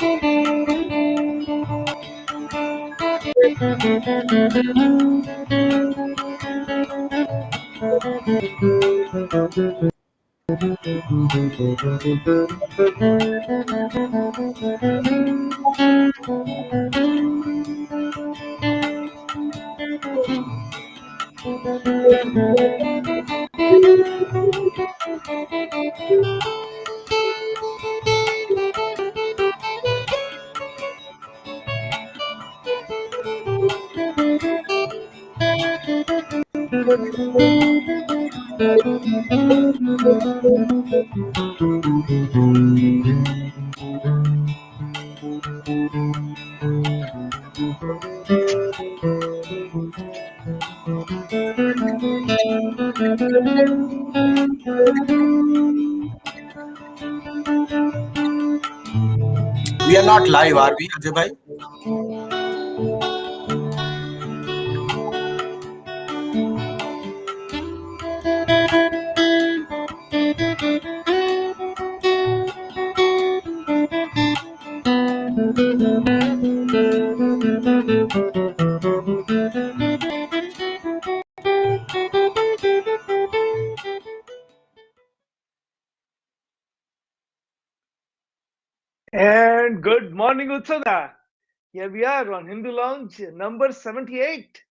We are not live, are we, Ajay bhai? And good morning, Utsada. Here we are on Hindu Lounge number 78.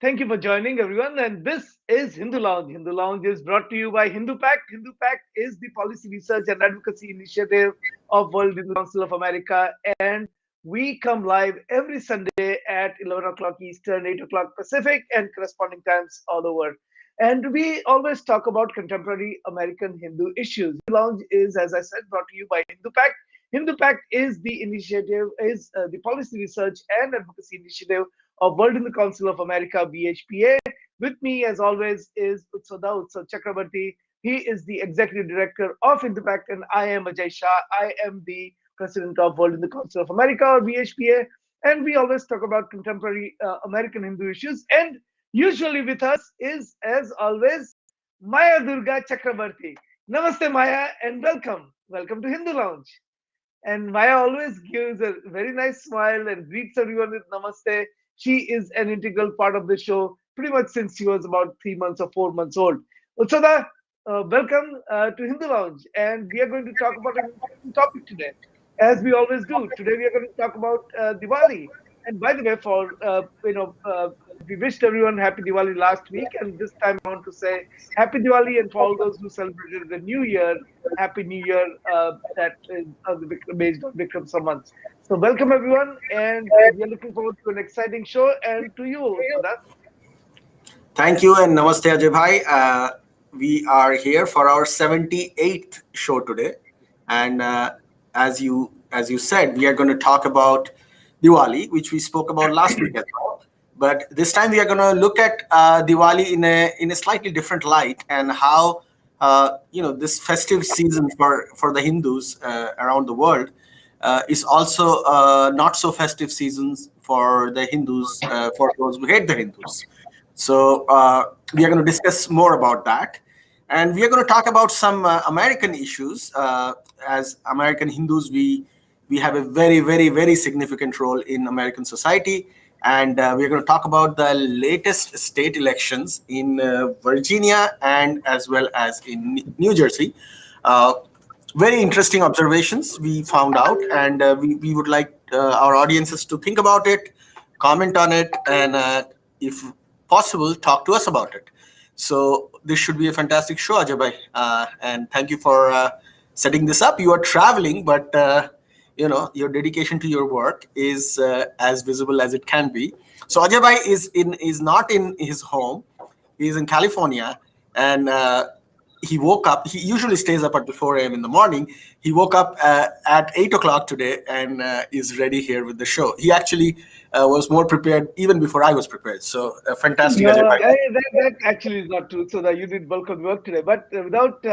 Thank you for joining, everyone. And this is Hindu Lounge. Hindu Lounge is brought to you by Hindu Pact. Hindu Pact is the policy research and advocacy initiative of World Hindu Council of America. And we come live every Sunday at 11 o'clock Eastern, 8 o'clock Pacific, and corresponding times all over. And we always talk about contemporary American Hindu issues. Hindu Lounge is, as I said, brought to you by Hindu Pact. Hindu Pact is the initiative, is the policy research and advocacy initiative of World Hindu Council of America, BHPA. With me, as always, is Utsav Chakrabarti. He is the executive director of Hindu Pact, and I am Ajay Shah. I am the president of World Hindu Council of America, or BHPA. And we always talk about contemporary American Hindu issues. And usually with us is, as always, Maya Durga Chakrabarti. Namaste, Maya, and welcome. Welcome to Hindu Lounge. And Maya always gives a very nice smile and greets everyone with namaste. She is an integral part of the show pretty much since she was about 3 months or 4 months old. Utsada, welcome to Hindu Lounge. And we are going to talk about an important topic today, as we always do. Today we are going to talk about Diwali. And by the way, we wished everyone happy Diwali last week, and this time I want to say happy Diwali, and for all those who celebrated the New Year, happy New Year. That is based on Vikram Samans. So welcome everyone, and we are looking forward to an exciting show. And to you, Sada. Thank you and namaste, Ajay bhai. We are here for our 78th show today, and as you said, we are going to talk about Diwali, which we spoke about last week as well. But this time we are going to look at Diwali in a slightly different light, and how this festive season for the Hindus around the world is also not so festive seasons for the Hindus, for those who hate the Hindus. So we are going to discuss more about that. And we are going to talk about some American issues. As American Hindus, we have a very, very, very significant role in American society. And we are going to talk about the latest state elections in Virginia and as well as in New Jersey. Very interesting observations we found out, and we would like our audiences to think about it, comment on it, and if possible, talk to us about it. So this should be a fantastic show, Ajay bhai. And thank you for setting this up. You are traveling, but your dedication to your work is as visible as it can be. So Ajay bhai is not in his home. He is in California, and he woke up. He usually stays up until 4 a.m. in the morning. He woke up at 8 o'clock today and is ready here with the show. He actually was more prepared even before I was prepared. So fantastic, No, Ajay bhai. that actually is not true. So that you did bulk of the work today. But without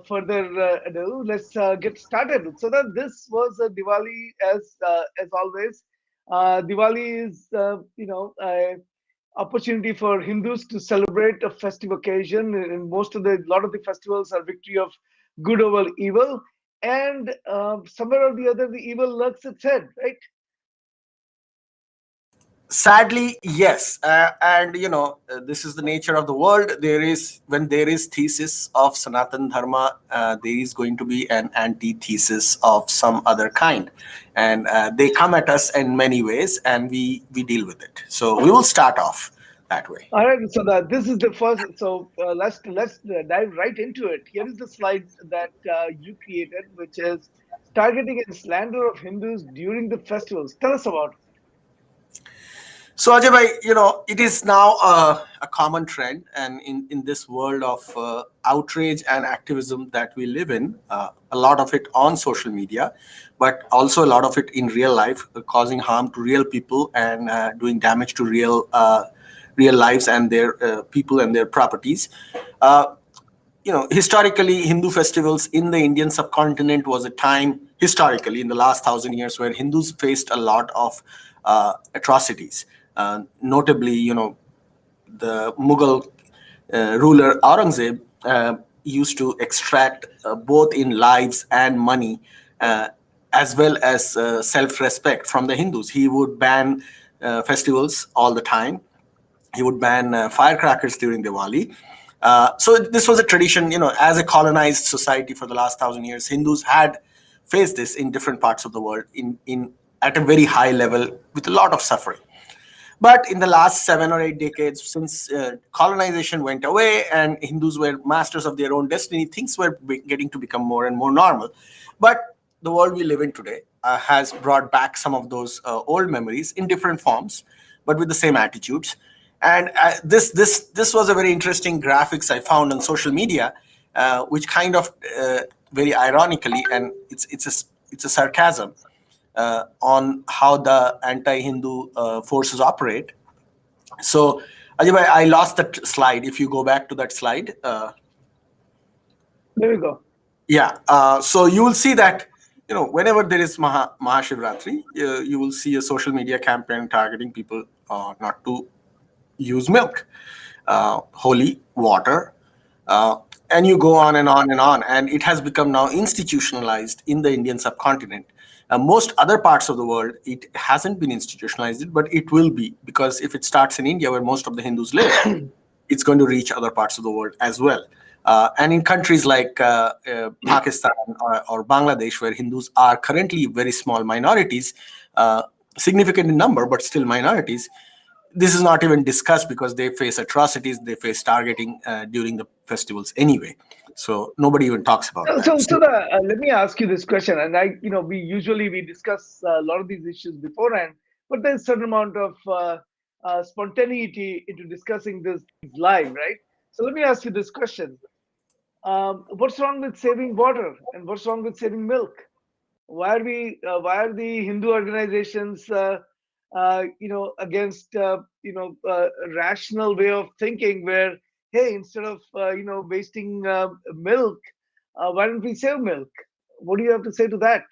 further ado, let's get started. So that this was a Diwali, as always. Diwali is a opportunity for Hindus to celebrate a festive occasion. And lot of the festivals are victory of good over evil. and somewhere or the other, the evil lurks its head, right? Sadly, yes. And this is the nature of the world. There is, when there is thesis of Sanatan Dharma, there is going to be an antithesis of some other kind, and they come at us in many ways, and we deal with it. So we will start off that way. All right, so this is the first. So let's dive right into it. Here is the slide that you created, which is targeting and slander of Hindus during the festivals. Tell us about it. So Ajay bhai, it is now a common trend, and in this world of outrage and activism that we live in, a lot of it on social media, but also a lot of it in real life, causing harm to real people and doing damage to real lives and their people and their properties. Uh, Historically, Hindu festivals in the Indian subcontinent was a time, historically, in the last 1,000 years, where Hindus faced a lot of atrocities. Notably, the Mughal ruler Aurangzeb used to extract both in lives and money, uh, as well as self-respect from the Hindus. He would ban festivals all the time. He would ban firecrackers during Diwali. So this was a tradition, as a colonized society for the last 1,000 years, Hindus had faced this in different parts of the world in at a very high level with a lot of suffering. But in the last 7 or 8 decades, since colonization went away and Hindus were masters of their own destiny, things were getting to become more and more normal. But the world we live in today has brought back some of those old memories in different forms, but with the same attitudes. And this was a very interesting graphics I found on social media, which kind of very ironically, and it's a sarcasm on how the anti-Hindu forces operate. So, Ajay bhai, I lost that slide. If you go back to that slide, There we go. yeah. So you will see that whenever there is Mahashivratri, you will see a social media campaign targeting people not to use milk, holy water, uh, and you go on and on and on. And it has become now institutionalized in the Indian subcontinent. Most other parts of the world, it hasn't been institutionalized, but it will be, because if it starts in India, where most of the Hindus live, it's going to reach other parts of the world as well. And in countries like Pakistan or Bangladesh, where Hindus are currently very small minorities, uh, significant in number, but still minorities, this is not even discussed because they face atrocities, they face targeting during the festivals anyway. So nobody even talks about So, that. so, So, so the, let me ask you this question, and we usually we discuss a lot of these issues beforehand, but there's a certain amount of spontaneity into discussing this live, right? So let me ask you this question: what's wrong with saving water, and what's wrong with saving milk? Why are the Hindu organizations against rational way of thinking, where hey, instead of wasting milk, why don't we save milk? What do you have to say to that?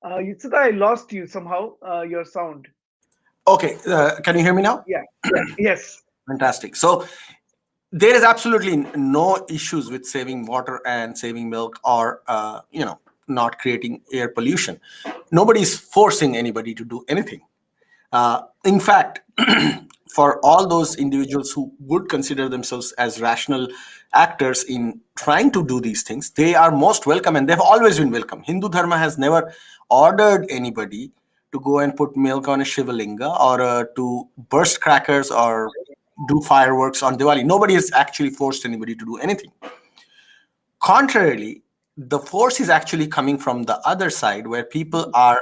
Yutsita, I lost you somehow, your sound. okay, can you hear me now? Yeah. Yes. Fantastic. So there is absolutely no issues with saving water and saving milk, or not creating air pollution. Nobody is forcing anybody to do anything. In fact, for all those individuals who would consider themselves as rational actors in trying to do these things, they are most welcome, and they've always been welcome. Hindu Dharma has never ordered anybody to go and put milk on a Shivalinga, or to burst crackers or do fireworks on Diwali. Nobody has actually forced anybody to do anything. Contrarily, the force is actually coming from the other side, where people are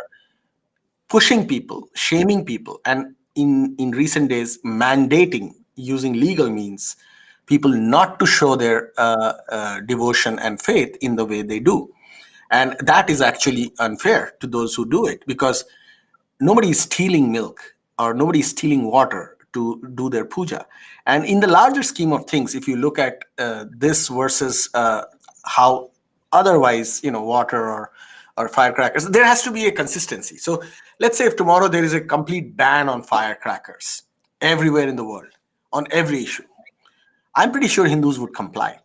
pushing people, shaming people, and in recent days, mandating using legal means people not to show their devotion and faith in the way they do. And that is actually unfair to those who do it, because nobody is stealing milk or nobody is stealing water to do their puja. And in the larger scheme of things, if you look at this versus how otherwise, water or firecrackers, there has to be a consistency. So let's say if tomorrow there is a complete ban on firecrackers everywhere in the world on every issue, I'm pretty sure Hindus would comply.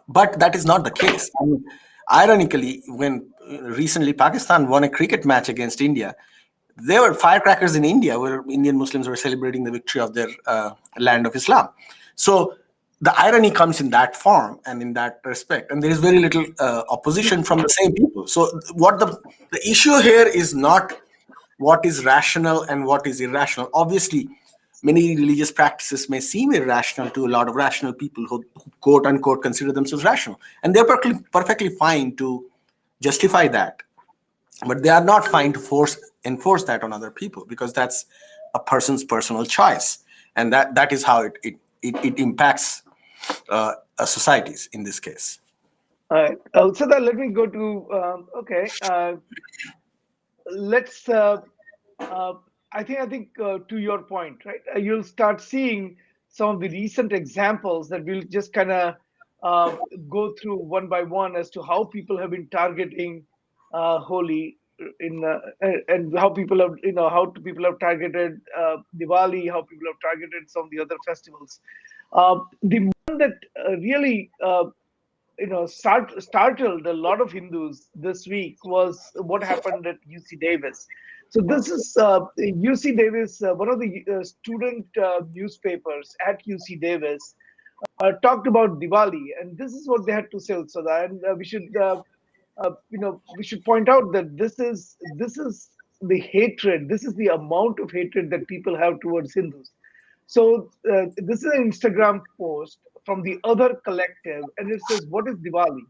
But that is not the case. I mean, ironically, when recently Pakistan won a cricket match against India, there were firecrackers in India where Indian Muslims were celebrating the victory of their land of Islam. So the irony comes in that form and in that respect, and there is very little opposition from the same people. So what the issue here is not what is rational and what is irrational. Obviously, many religious practices may seem irrational to a lot of rational people who quote unquote consider themselves rational, and they're perfectly fine to justify that, but they are not fine to enforce that on other people, because that's a person's personal choice, and that is how it impacts societies in this case. All right. So then let me go to okay. Let's uh, I think to your point, right? You'll start seeing some of the recent examples that we'll just kind of uh, go through one by one as to how people have been targeting Holi in and how people have people have targeted Diwali, how people have targeted some of the other festivals. The one that really startled a lot of Hindus this week was what happened at UC Davis. So this is UC Davis, one of the student newspapers at UC Davis talked about Diwali, and this is what they had to say, Utsada. And we should point out that this is the hatred. This is the amount of hatred that people have towards Hindus. So this is an Instagram post from the other collective, and it says, "What is Diwali?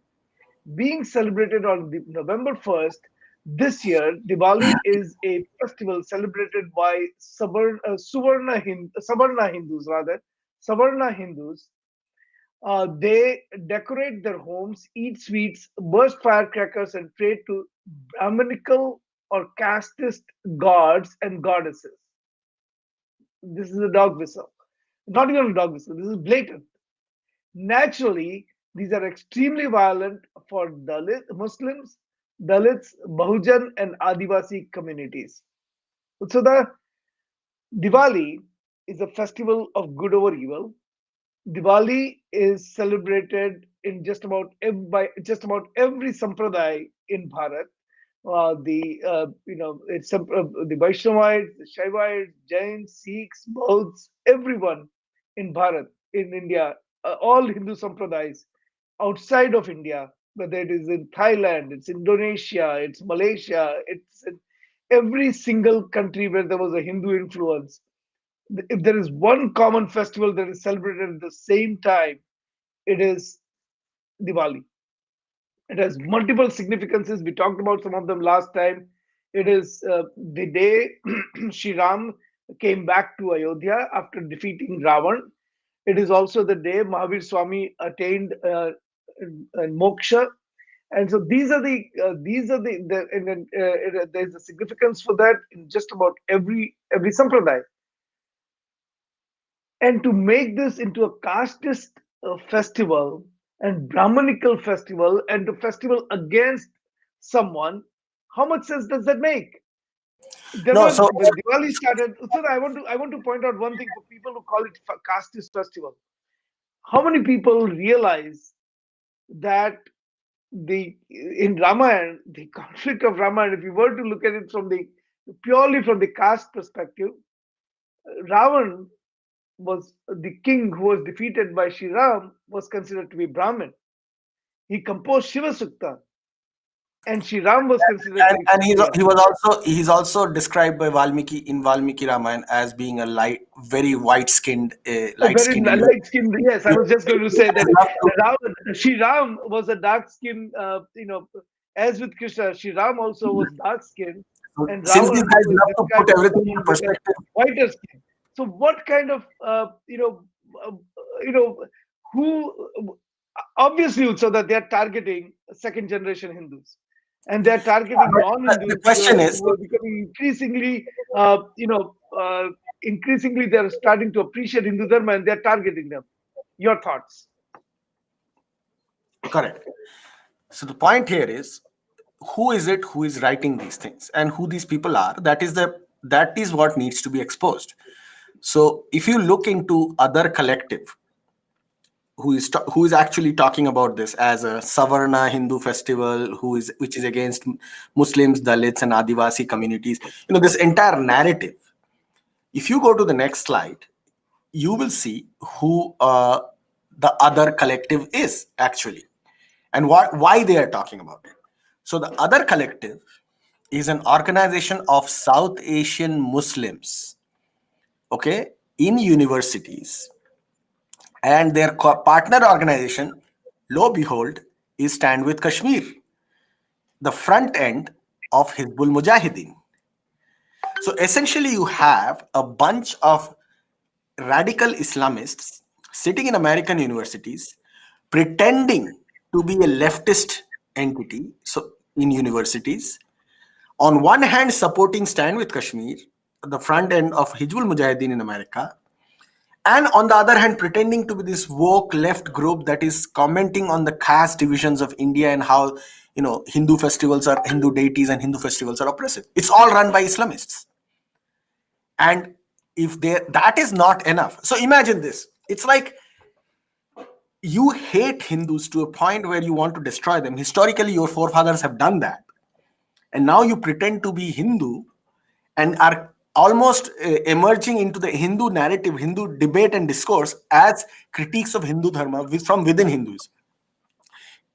Being celebrated on November 1st, this year, Diwali is a festival celebrated by Savarna Hindus, rather. Savarna Hindus. They decorate their homes, eat sweets, burst firecrackers, and pray to Brahminical or casteist gods and goddesses." This is a dog whistle. Not even a dog whistle, this is blatant. Naturally, these are extremely violent for Muslims, Dalits, Bahujan, and Adivasi communities. So the Diwali is a festival of good over evil. Diwali is celebrated in by just about every sampradaya in Bharat. The it's the Vaishnavites, the Shaivites, Jains, Sikhs, Bauds, everyone in Bharat, in India, all Hindu sampradayas outside of India, whether it is in Thailand, it's Indonesia, it's Malaysia, it's in every single country where there was a Hindu influence. If there is one common festival that is celebrated at the same time, it is Diwali. It has multiple significances. We talked about some of them last time. It is the day Sri Ram came back to Ayodhya after defeating Ravan. It is also the day Mahavir Swami attained moksha. And so these are the and then, there's a significance for that in just about every sampradaya. And to make this into a casteist festival and Brahmanical festival and a festival against someone, how much sense does that make? There No, was so when Diwali started. So I want to point out one thing for people who call it casteist festival. How many people realize that the in Ramayana, the conflict of Ramayana, if you were to look at it from the purely from the caste perspective, Ravan was the king who was defeated by Sri Ram was considered to be Brahmin. He composed Shiva Sukta, and Sri Ram was considered to be and Kshatriya. he's also described by Valmiki in Valmiki Ramayana as being a very A light very skinned individual. light skinned. Yes, I He was just going to he say has that loved to, Sri Ram was a dark skinned. As with Krishna, Sri Ram also was dark skinned, and since these Ravan guys was love to put described as everything in someone with a perspective. whiter skin. So, what kind of uh, you know, who obviously so that they are targeting second generation Hindus, and they are targeting The non-Hindus question is, who are becoming uh, you know, uh, increasingly they are starting to appreciate Hindu Dharma, and they are targeting them. Your thoughts? correct. So the point here is, who is it who is writing these things and who these people are? That is what needs to be exposed. So if you look into other collective, who is actually talking about this as a Savarna Hindu festival, which is against Muslims, Dalits, and Adivasi communities. This entire narrative. If you go to the next slide, you will see who the other collective is actually, and why they are talking about it. So the other collective is an organization of South Asian Muslims, okay, in universities, and their partner organization, lo behold, is Stand with Kashmir, the front end of Hizbul Mujahideen. So essentially, you have a bunch of radical Islamists sitting in American universities pretending to be a leftist entity, so in universities, on one hand supporting Stand with Kashmir, the front end of Hizbul Mujahideen in America, and on the other hand pretending to be this woke left group that is commenting on the caste divisions of India and how Hindu deities and Hindu festivals are oppressive. It's all run by Islamists. And if that is not enough, so imagine this. It's like you hate Hindus to a point where you want to destroy them. Historically, your forefathers have done that, and now you pretend to be Hindu and are almost emerging into the Hindu narrative, Hindu debate and discourse as critiques of Hindu dharma from within Hindus.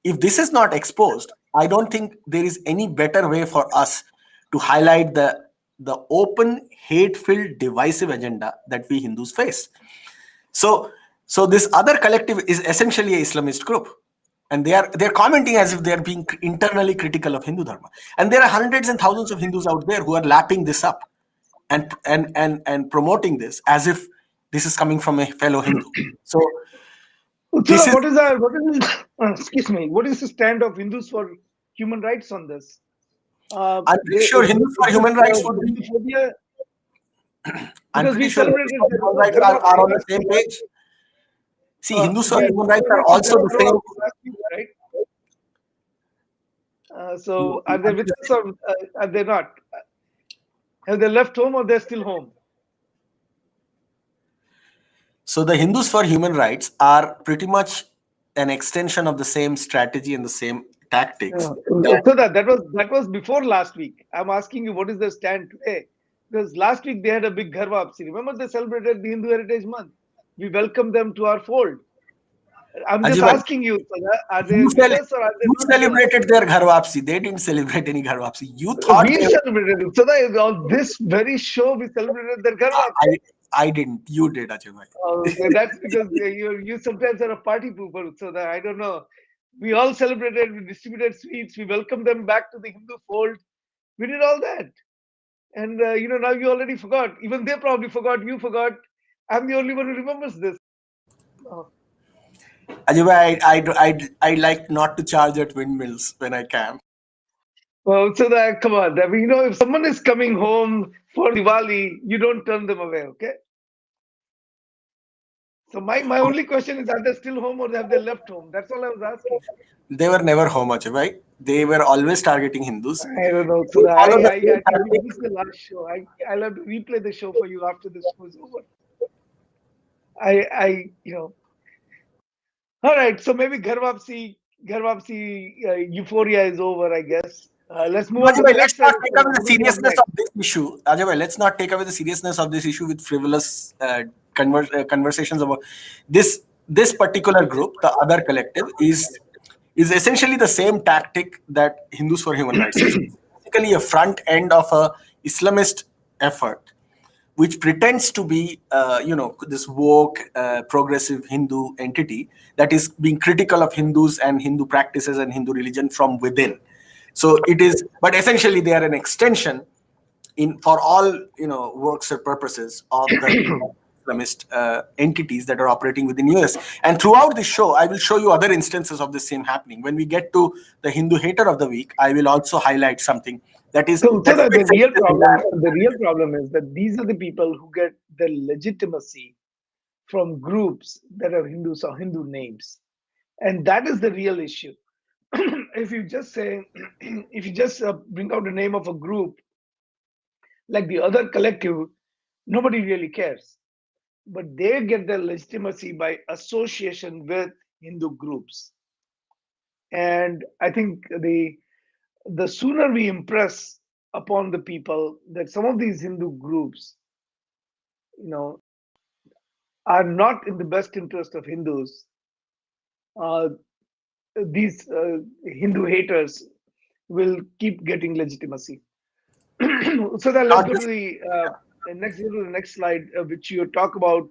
If this is not exposed, I don't think there is any better way for us to highlight the open, hate-filled, divisive agenda that we Hindus face. So, so this other collective is essentially a Islamist group, and they're commenting as if they're being internally critical of Hindu dharma. And there are hundreds and thousands of Hindus out there who are lapping this up and promoting this as if this is coming from a fellow Hindu. So this So, is, excuse me, what is the stand of Hindus for human rights on this? I'm pretty sure Hindus for Is this human rights would be. Hindu phobia? I'm Because pretty we sure Hindus celebrated for the human rights Dharma are on the last same week. page. See, Hindus for Yeah, human we rights are celebrated also Dharma the same. last week, right? You, So, you are they with us or are they not? Have they left home or they're still home? So the Hindus for human rights are pretty much an extension of the same strategy and the same tactics. So that was before last week. I'm asking you, what is the stand today? Because last week they had a big Gharwa Apsi. Remember, they celebrated the Hindu Heritage Month. We welcomed them to our fold. I'm just Ajay bhai, asking you, Sada, are they with us or are they you not with us? celebrated their Ghar Wapsi. They didn't celebrate any Ghar Wapsi. You thought We they. celebrated it. Sada, on this very show, we celebrated their Gharwa Apsi. I didn't. You did, Ajay bhai. Okay, that's because you sometimes are a party pooper. So that I don't know. We all celebrated. We distributed sweets. We welcomed them back to the Hindu fold. We did all that. And now you already forgot. Even they probably forgot. You forgot. I'm the only one who remembers this. Oh. Ajay bhai, I like not to charge at windmills when I can. Well, so that come on. I mean, if someone is coming home for Diwali, you don't turn them away. Okay. So my only question is: are they still home or have they left home? That's all I was asking. They were never home, Ajay bhai. They were always targeting Hindus. I don't know. They So follow the I same think we tactics. missed the last show. I'll have to replay the show for you after this show is over. I. All right. So maybe Gharwapsi euphoria is over. I guess. Let's move on Ajay to the bhai, let's next not segment. take away the What do we have seriousness next? of this issue. Ajay bhai, let's not take away the seriousness of this issue with frivolous conversations about this. This particular group, the other collective, is essentially the same tactic that Hindus for Human Rights is. Basically, a front end of a Islamist effort, which pretends to be, this woke, progressive Hindu entity that is being critical of Hindus and Hindu practices and Hindu religion from within. So it is, but essentially they are an extension in for all works or purposes of the Islamist entities that are operating within US. And throughout this show, I will show you other instances of the same happening. When we get to the Hindu hater of the week, I will also highlight something that is So that the fits into real this problem, entire. the real problem is that these are the people who get their legitimacy from groups that have Hindus or Hindu names, and that is the real issue. If you just say, if you just bring out the name of a group like the other collective, nobody really cares. but they get their legitimacy by association with Hindu groups. And I think the sooner we impress upon the people that some of these Hindu groups, you know, are not in the best interest of Hindus, uh, these Hindu haters will keep getting legitimacy. So then let's Not go to just the next slide, which you talk about.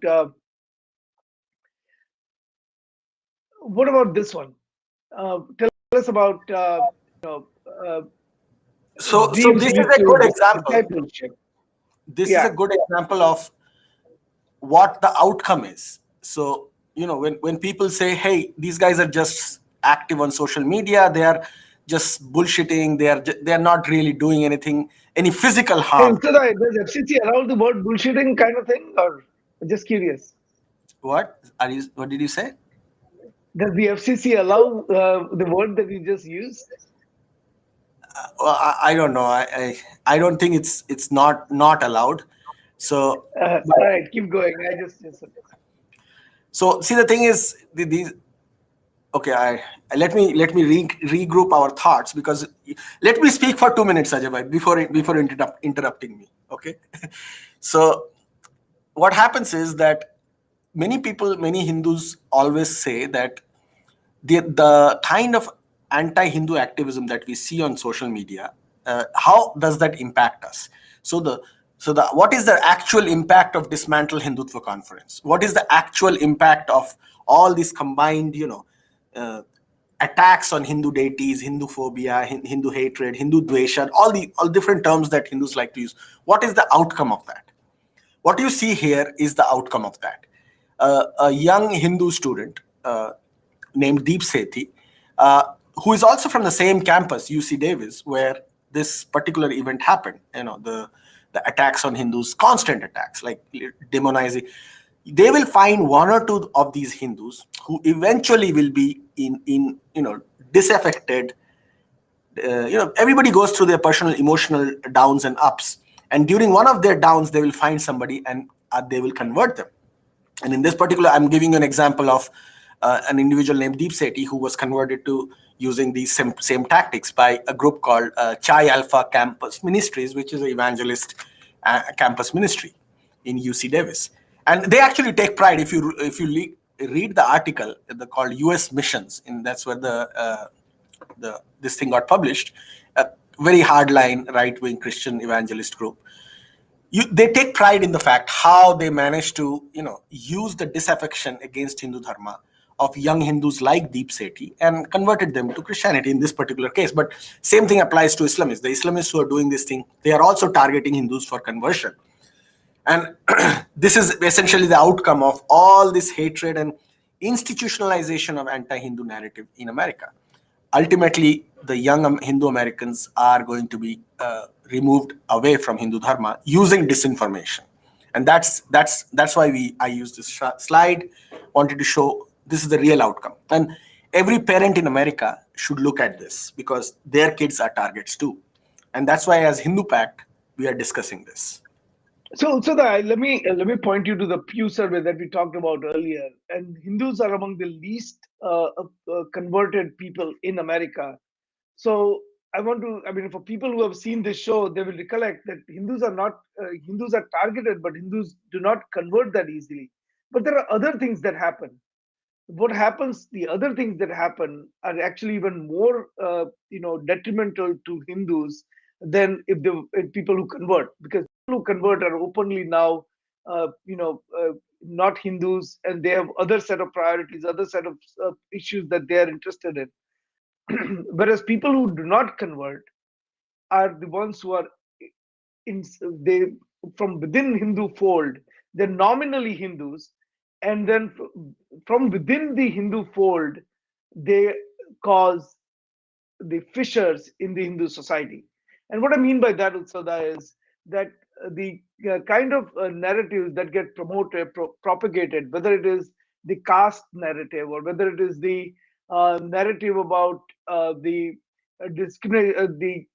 What about this one? Tell us about uh, so dreams this is lead a good to example. discipleship. This is a Yeah. good example of what the outcome is. So, when people say, hey, these guys are just active on social media, they are just bullshitting, they are not really doing anything, any physical Hey, harm. Ustada, does FCC allow the word bullshitting kind of thing, or just curious? What did you say? Does the FCC allow the word that you just used? Well, I don't know. I don't think it's not allowed. So, All right, keep going. I just see, the thing is, these okay, let me regroup our thoughts, because let me speak for 2 minutes, Ajay bhai, before interrupting me. Okay. So what happens is that many Hindus always say that the kind of anti-Hindu activism that we see on social media, how does that impact us? So the what is the actual impact of Dismantle Hindutva conference? What is the actual impact of all these combined, uh, attacks on Hindu deities, Hindu phobia, Hindu hatred, Hindu dvesha, all different terms that Hindus like to use? What is the outcome of that? What you see here is the outcome of that. A young Hindu student named Deep Sethi, uh, who is also from the same campus, UC Davis, where this particular event happened. The attacks on Hindus, constant attacks, like demonizing. They will find one or two of these Hindus who eventually will be in disaffected. Everybody goes through their personal emotional downs and ups, and during one of their downs they will find somebody, and they will convert them. And in this particular, I'm giving you an example of an individual named Deep Sethi, who was converted to using these same tactics by a group called Chai Alpha Campus Ministries, which is an evangelist campus ministry in UC Davis. And they actually take pride. If you read the article, called US Missions, and that's where the this thing got published. A very hardline right wing Christian evangelist group. They take pride in the fact how they managed to use the disaffection against Hindu dharma of young Hindus like Deep Sethi and converted them to Christianity in this particular case. But same thing applies to Islamists. The Islamists who are doing this thing, they are also targeting Hindus for conversion. And this is essentially the outcome of all this hatred and institutionalization of anti-Hindu narrative in America. Ultimately, the young Hindu Americans are going to be removed away from Hindu dharma using disinformation, and that's why I used this slide. Wanted to show this is the real outcome, and every parent in America should look at this because their kids are targets too, and that's why, as Hindu Pact, we are discussing this. let me point you to the Pew survey that we talked about earlier. And Hindus are among the least converted people in America. So I mean, for people who have seen this show, they will recollect that Hindus are targeted, but Hindus do not convert that easily. But there are other things that happen. The other things that happen are actually even more, detrimental to Hindus than if people who convert, because people who convert are openly now, not Hindus, and they have other set of priorities, other set of issues that they are interested in. Whereas people who do not convert are the ones who are in they from within Hindu fold. They're nominally Hindus, and then from within the Hindu fold, they cause the fissures in the Hindu society. And what I mean by that, Utsada, is that the kind of narratives that get promoted, propagated, whether it is the caste narrative or whether it is the narrative about the discriminate, the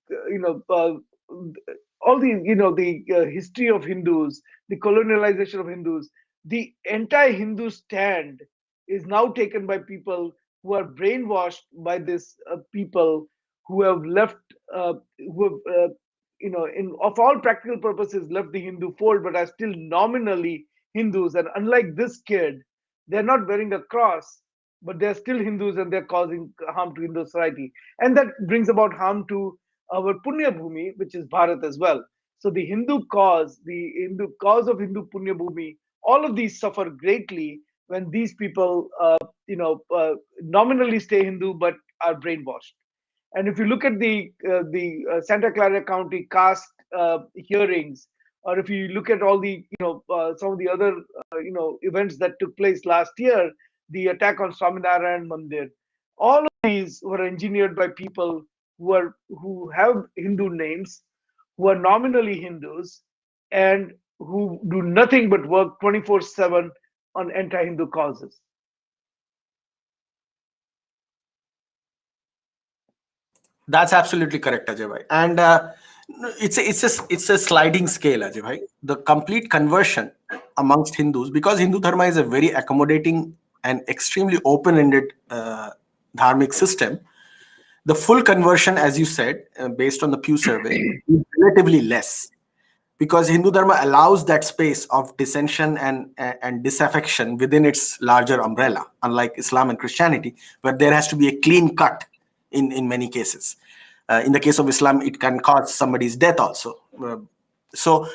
all the the history of Hindus, the colonialization of Hindus. the anti-Hindu stand is now taken by people who are brainwashed by this people who have left, who have, in of all practical purposes, left the Hindu fold, but are still nominally Hindus. And unlike this kid, they're not wearing a cross, but they're still Hindus and they're causing harm to Hindu society. And that brings about harm to our Punya Bhumi, which is Bharat as well. So the Hindu cause of Hindu Punya Bhumi, all of these suffer greatly when these people, nominally stay Hindu but are brainwashed. And if you look at the Santa Clara County caste hearings, or if you look at all the some of the other events that took place last year, the attack on Swaminarayan Mandir, all of these were engineered by people who have Hindu names, who are nominally Hindus, and who do nothing but work 24/7 on anti-Hindu causes. That's absolutely correct, Ajay bhai. And it's a sliding scale, Ajay bhai. The complete conversion amongst Hindus, because Hindu dharma is a very accommodating and extremely open-ended dharmic system. The full conversion, as you said, based on the Pew survey, is relatively less, because Hindu dharma allows that space of dissension and disaffection within its larger umbrella, unlike Islam and Christianity, where there has to be a clean cut in many cases. In the case of Islam, it can cause somebody's death also. So,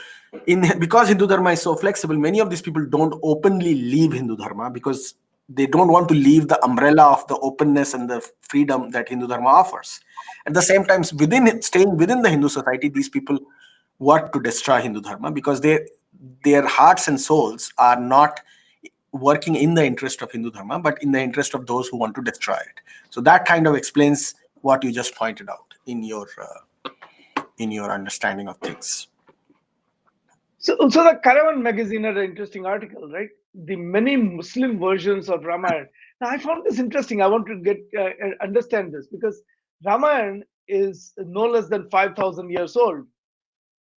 because Hindu dharma is so flexible, many of these people don't openly leave Hindu dharma because they don't want to leave the umbrella of the openness and the freedom that Hindu dharma offers. At the same time, staying within the Hindu society, these people work to destroy Hindu dharma because their hearts and souls are not working in the interest of Hindu dharma, but in the interest of those who want to destroy it. So that kind of explains what you just pointed out in your understanding of things. So the Caravan magazine had an interesting article, right? The many Muslim versions of Ramayana. Now, I found this interesting. I want to get understand this because Ramayana is no less than 5,000 years old,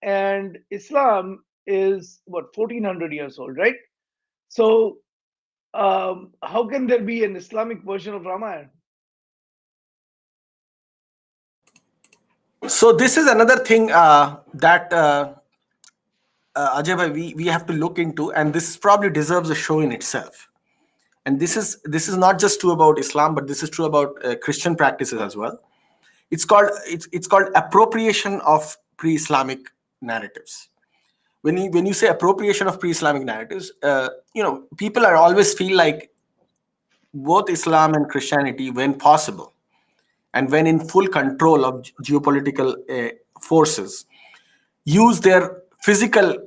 and Islam is what 1,400 years old, right? So, how can there be an Islamic version of Ramayana? So this is another thing that Ajay bhai, we have to look into, and this probably deserves a show in itself. And this is not just true about Islam, but this is true about Christian practices as well. It's called appropriation of pre-Islamic narratives. When you say appropriation of pre-Islamic narratives, people are always feel like both Islam and Christianity, when possible, and when in full control of geopolitical forces, use their physical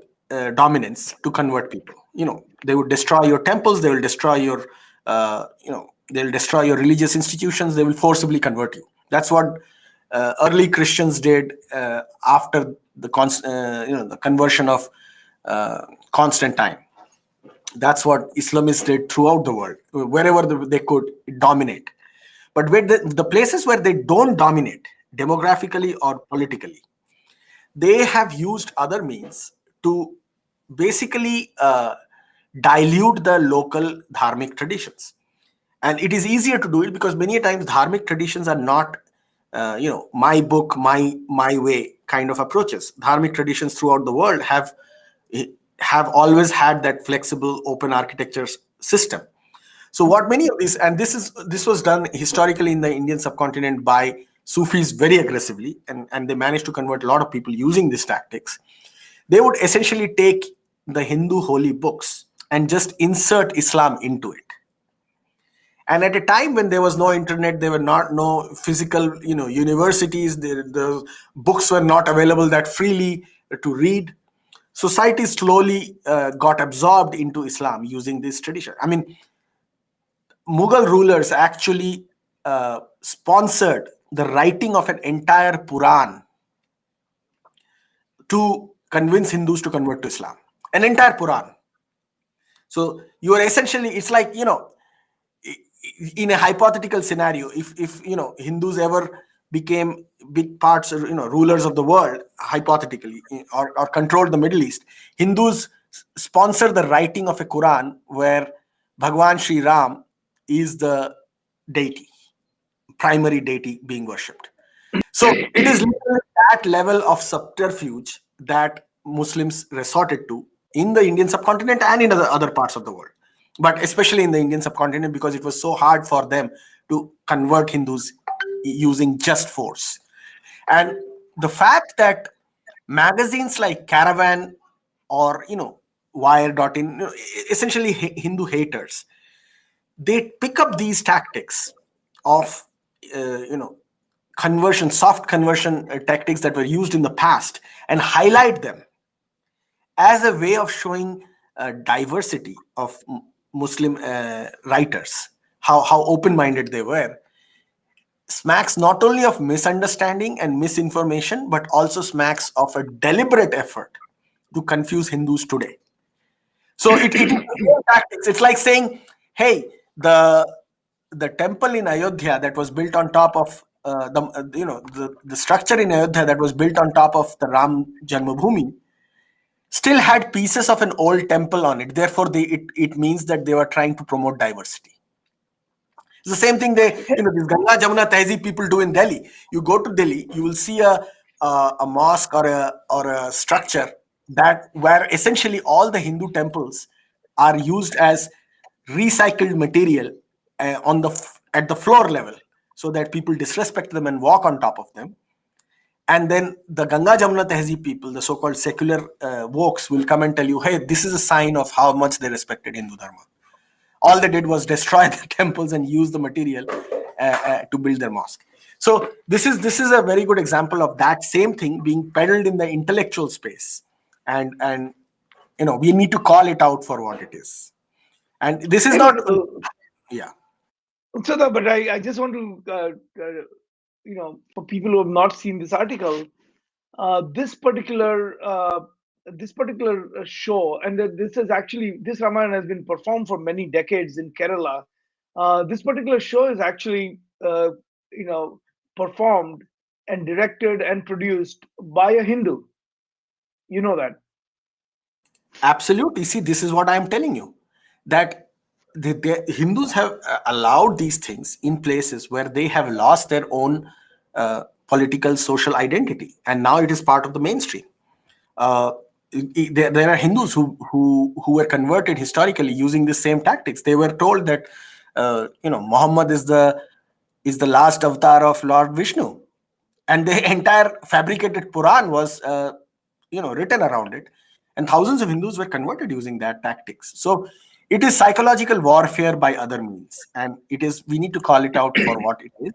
dominance to convert people. They would destroy your temples, they will destroy your they'll destroy your religious institutions, they will forcibly convert you. That's what early Christians did after the conversion of Constantine. That's what Islamists did throughout the world, wherever they could dominate. But where the places where they don't dominate demographically or politically, they have used other means to basically dilute the local dharmic traditions. And it is easier to do it because many times dharmic traditions are not my book, my way kind of approaches. Dharmic traditions throughout the world have always had that flexible open architecture system. So what many of these, and this was done historically in the Indian subcontinent by Sufis very aggressively, and they managed to convert a lot of people using these tactics. They would essentially take the Hindu holy books and just insert Islam into it. And at a time when there was no internet, there were not no physical universities, the books were not available that freely to read. Society slowly got absorbed into Islam using this tradition. I mean, Mughal rulers actually sponsored the writing of an entire Quran to convince Hindus to convert to Islam. An entire Quran. So you are essentially, it's like, in a hypothetical scenario, if Hindus ever became big parts or rulers of the world, hypothetically, or controlled the Middle East, Hindus sponsor the writing of a Quran where Bhagwan Sri Ram is the deity, primary deity being worshipped. So it is literally that level of subterfuge that Muslims resorted to in the Indian subcontinent and in other parts of the world, but especially in the Indian subcontinent, because it was so hard for them to convert Hindus using just force. And the fact that magazines like Caravan or Wire.in, essentially Hindu haters, they pick up these tactics of conversion, soft conversion tactics that were used in the past, and highlight them as a way of showing diversity of Muslim writers, how open-minded they were, smacks not only of misunderstanding and misinformation, but also smacks of a deliberate effort to confuse Hindus today. So it is the same tactics. It's like saying, hey, the temple in Ayodhya that was built on top of the structure in Ayodhya that was built on top of the Ram Janmabhoomi still had pieces of an old temple on it. Therefore, it means that they were trying to promote diversity. It's the same thing these Ganga Jamuna Tehzeeb people do in Delhi. You go to Delhi, you will see a mosque or a structure that where essentially all the Hindu temples are used as recycled material at the floor level, so that people disrespect them and walk on top of them. And then the Ganga Jamuna Tehzeeb people, the so-called secular wokes, will come and tell you, hey, this is a sign of how much they respected Hindu Dharma. All they did was destroy the temples and use the material to build their mosque. So this is a very good example of that same thing being peddled in the intellectual space, and we need to call it out for what it is. And this is Hey, not, but yeah. Uchada, but I just want to for people who have not seen this article, this particular show, and this is actually, this Ramayana has been performed for many decades in Kerala. This particular show is actually you know performed and directed and produced by a Hindu. You know that. Absolutely. See, this is what I am telling you, that the Hindus have allowed these things in places where they have lost their own political, social identity, and now it is part of the mainstream. Uh, there are Hindus who were converted historically using the same tactics. They were told that Muhammad is the last avatar of Lord Vishnu, and the entire fabricated Quran was written around it, and thousands of Hindus were converted using that tactics. So it is psychological warfare by other means, and we need to call it out for what it is.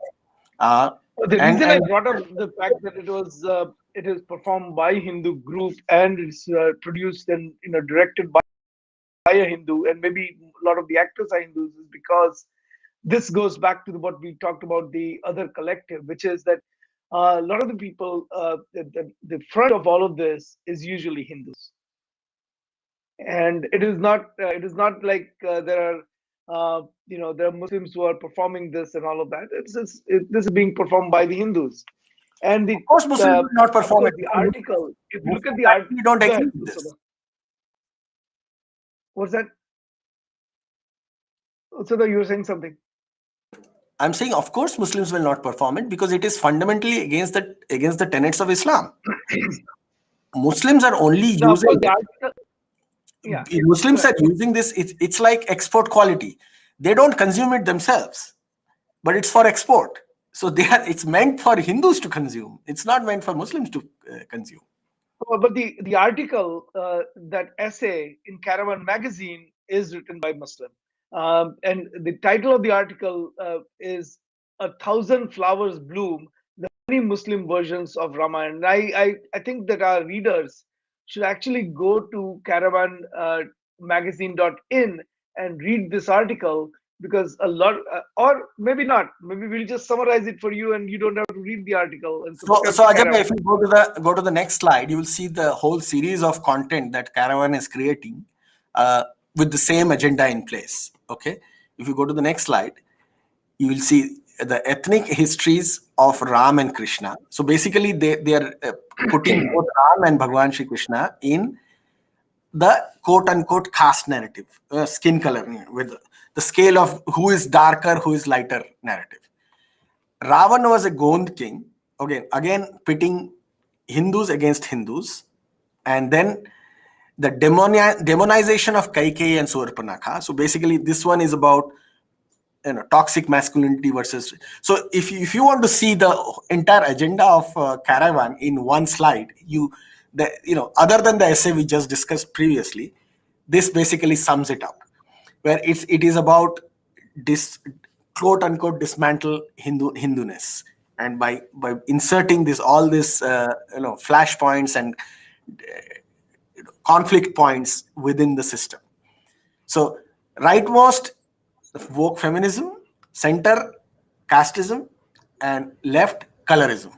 uh, The and reason I and brought up the fact that it is performed by Hindu group and it's produced and directed by a Hindu, and maybe a lot of the actors are Hindus, is because this goes back to what we talked about, the other collective, which is that a lot of the people, the front of all of this is usually Hindus, and it is not like there are there are Muslims who are performing this and all of that. This is being performed by the Hindus. And of course, Muslims will not of perform course, it. the article, if you look at Muslims the art, actually don't go agree ahead, with this. Usada. What's that? Usada, you were saying something. I'm saying, of course, Muslims will not perform it because it is fundamentally against the tenets of Islam. Muslims are only Now, of using course, the it. article, yeah, go Muslims ahead. are using this. It's like export quality. They don't consume it themselves, but it's for export. So it's meant for Hindus to consume. It's not meant for Muslims to consume. But the article, that essay in Caravan magazine, is written by Muslim, and the title of the article is "A Thousand Flowers Bloom: The Many Muslim Versions of Ramayana." And I think that our readers should actually go to Caravan magazine.in and read this article, because a lot, or maybe not, maybe we'll just summarize it for you and you don't have to read the article and So, subscribe so to Ajay, if Caravan. you go to the next slide, you will see the whole series of content that Caravan is creating with the same agenda in place. Okay, if you go to the next slide, you will see the ethnic histories of Ram and Krishna. So basically, they are putting both Ram and Bhagwan Shri Krishna in the quote unquote caste narrative, skin color, with the scale of who is darker, who is lighter narrative. Ravan was a Gond king, again pitting Hindus against Hindus, and then the demonization of Kaikeyi and Surpanakha. So basically, this one is about toxic masculinity versus. So if you want to see the entire agenda of Caravan in one slide, other than the essay we just discussed previously, this basically sums it up, where it is about dis quote unquote dismantle Hinduness, and by inserting this all this flashpoints and conflict points within the system. So rightmost woke feminism, center casteism, and left colorism.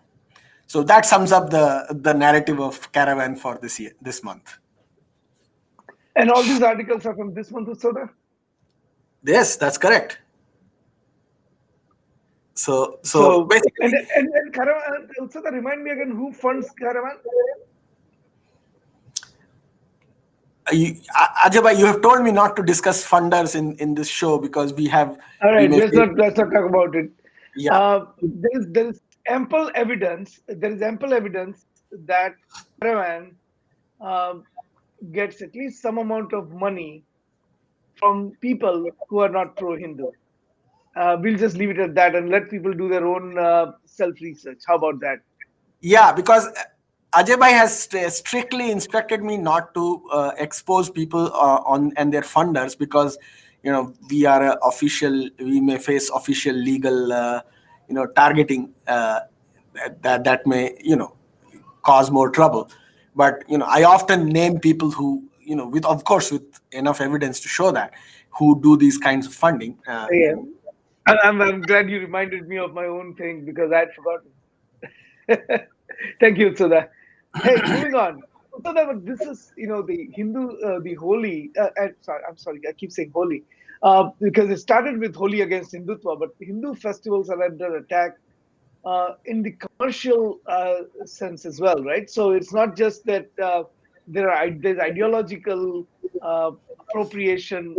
So that sums up the narrative of Caravan for this month. And all these articles are from this month, Utsada? Yes, that's correct. So So, basically, and Caravan, Utsada, remind me again, who funds Caravan? Ajay bhai, you have told me not to discuss funders in this show because All we right, may face, let's not talk about it. yeah. There is ample evidence. There is ample evidence that Caravan uh, gets at least some amount of money from people who are not pro-Hindu. We'll just leave it at that and let people do their own self-research. How about that? Yeah, because Ajay bhai has strictly instructed me not to expose people on and their funders, because we are we may face official legal targeting, that may cause more trouble. But I often name people who, with, of course, with enough evidence to show that, who do these kinds of funding. Yeah. I'm glad you reminded me of my own thing because I had forgotten. Thank you, Sudha. Hey, moving on. So that this is, the Hindu, the holy. I'm sorry, I keep saying holy, because it started with holy against Hindutva, but Hindu festivals are under attack in the commercial sense as well, right? So it's not just that there's ideological uh, appropriation,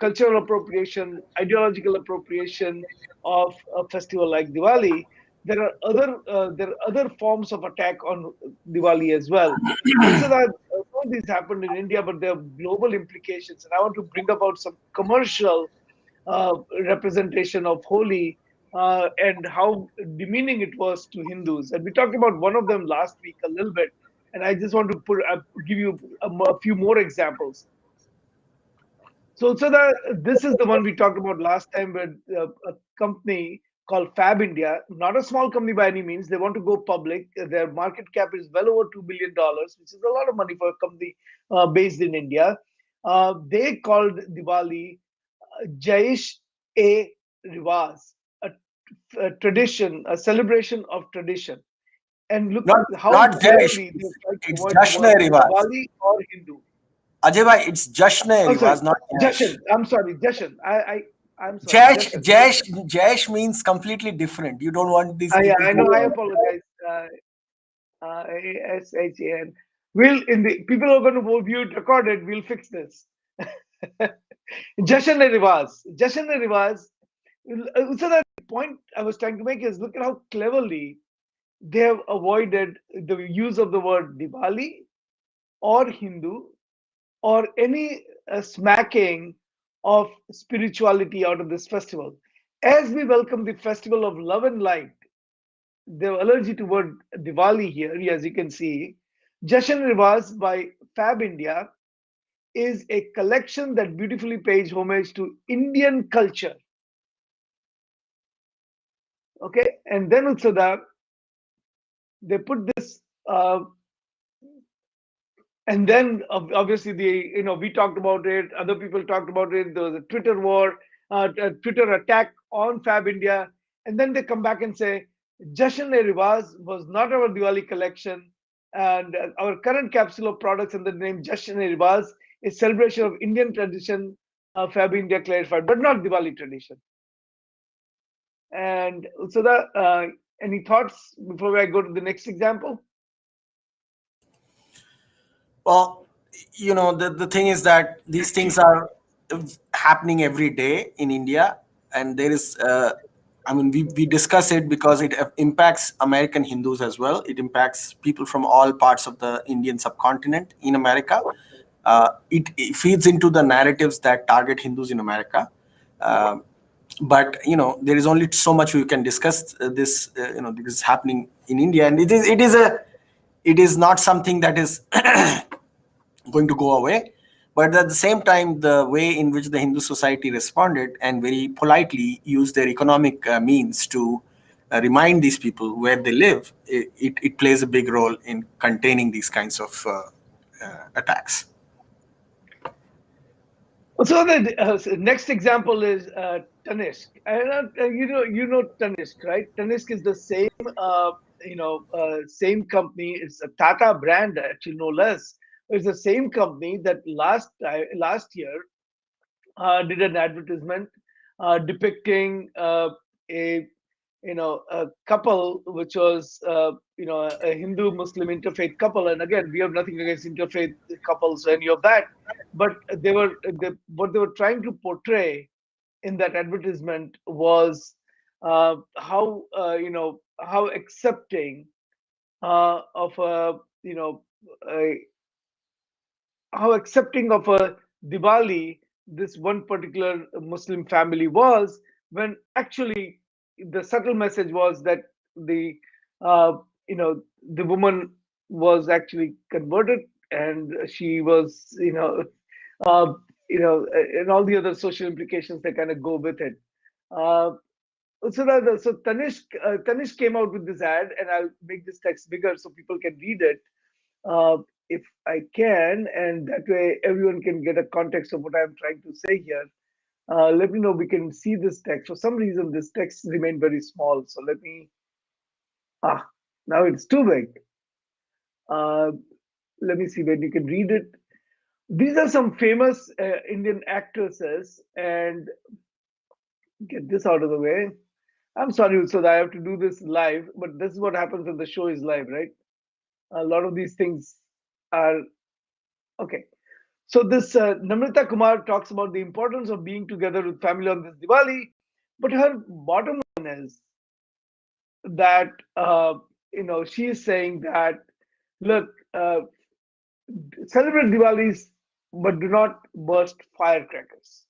cultural appropriation, ideological appropriation of a festival like Diwali. There are other forms of attack on Diwali as well, and so that some of these happened in India, but there are global implications. And I want to bring about some commercial uh, representation of Holi and how demeaning it was to Hindus. And we talked about one of them last week a little bit, and I just want to give you a few more examples. So this is the one we talked about last time with a company called Fab India, not a small company by any means. They want to go public. Their market cap is well over $2 billion, which is a lot of money for a company based in India. They called Diwali Jaish a Rivaz, a tradition, a celebration of tradition. And look not how not Jesh, beautifully they tried to it's avoid the Jashn word Rivaz. Diwali or Hindu. Ajay bhai, it's Jashn Oh, sorry, Rivaz, not Jash. Jashan. I'm sorry, Jashan. I'm sorry, Jash, Jashan. Jash, Jashan. Jash means completely different. You don't want these Yeah, people I to. know. I apologize. SHAN. We'll in the people who are going to view it recorded. We'll fix this. Jashan e Rivaz. Jashan e Rivaz. So that point I was trying to make is look at how cleverly they have avoided the use of the word Diwali or Hindu or any smacking of spirituality out of this festival. As we welcome the festival of love and light, the allergy to word Diwali here, as you can see, Jashan Rivaz by Fab India is a collection that beautifully pays homage to Indian culture. Okay, and then also they put this and then obviously we talked about it, other people talked about it, there was a Twitter war, a Twitter attack on Fab India, and then they come back and say Jashan e Rivaz was not our Diwali collection, and our current capsule of products under the name Jashan e Rivaz is celebration of Indian tradition. Fab India clarified, but not Diwali tradition. And so any thoughts before I go to the next example? Well, the thing is that these things are happening every day in India, and there is I mean, we discuss it because it impacts American Hindus as well. It impacts people from all parts of the Indian subcontinent in America. It feeds into the narratives that target Hindus in America. Um but there is only so much we can discuss. This this is happening in India, and it is not something that is going to go away. But at the same time, the way in which the Hindu society responded and very politely used their economic means to remind these people where they live, it plays a big role in containing these kinds of attacks. So the next example is Tanishq. You know Tanishq, right? Tanishq is the same, same company. It's a Tata brand, actually, no less. It's the same company that last year did an advertisement depicting a a couple which was a Hindu Muslim interfaith couple. And again, we have nothing against interfaith couples or any of that, but what they were trying to portray in that advertisement was how accepting of a you know a how accepting of a Diwali this one particular Muslim family was, when actually the subtle message was that the uh, the woman was actually converted, and she was uh, and all the other social implications that kind of go with it. Uh, so Tanishq came out with this ad, and I'll make this text bigger so people can read it uh, if I can, and that way everyone can get a context of what I'm trying to say here. Let me know we can see this text. For some reason, this text remained very small. So ah, now it's too big. Uh, Let me see when you can read it. These are some famous Indian actresses, and get this out of the way. I'm sorry, so that I have to do this live, but this is what happens when the show is live, right? A lot of these things are okay. So this Namrata Kumar talks about the importance of being together with family on this Diwali, but her bottom line is that she is saying that, look, celebrate Diwalis, but do not burst firecrackers.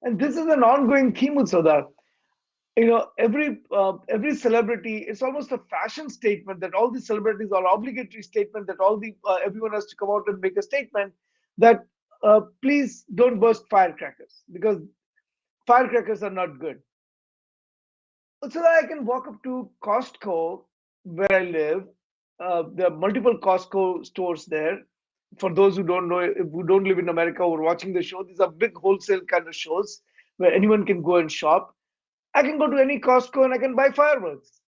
And this is an ongoing theme, Utsada. Every celebrity, it's almost a fashion statement that all the celebrities are obligatory statement that all the everyone has to come out and make a statement that please don't burst firecrackers because firecrackers are not good. So that I can walk up to Costco where I live. There are multiple Costco stores there. For those who don't know, who don't live in America or watching the show, these are big wholesale kind of shows where anyone can go and shop. I can go to any Costco and I can buy fireworks.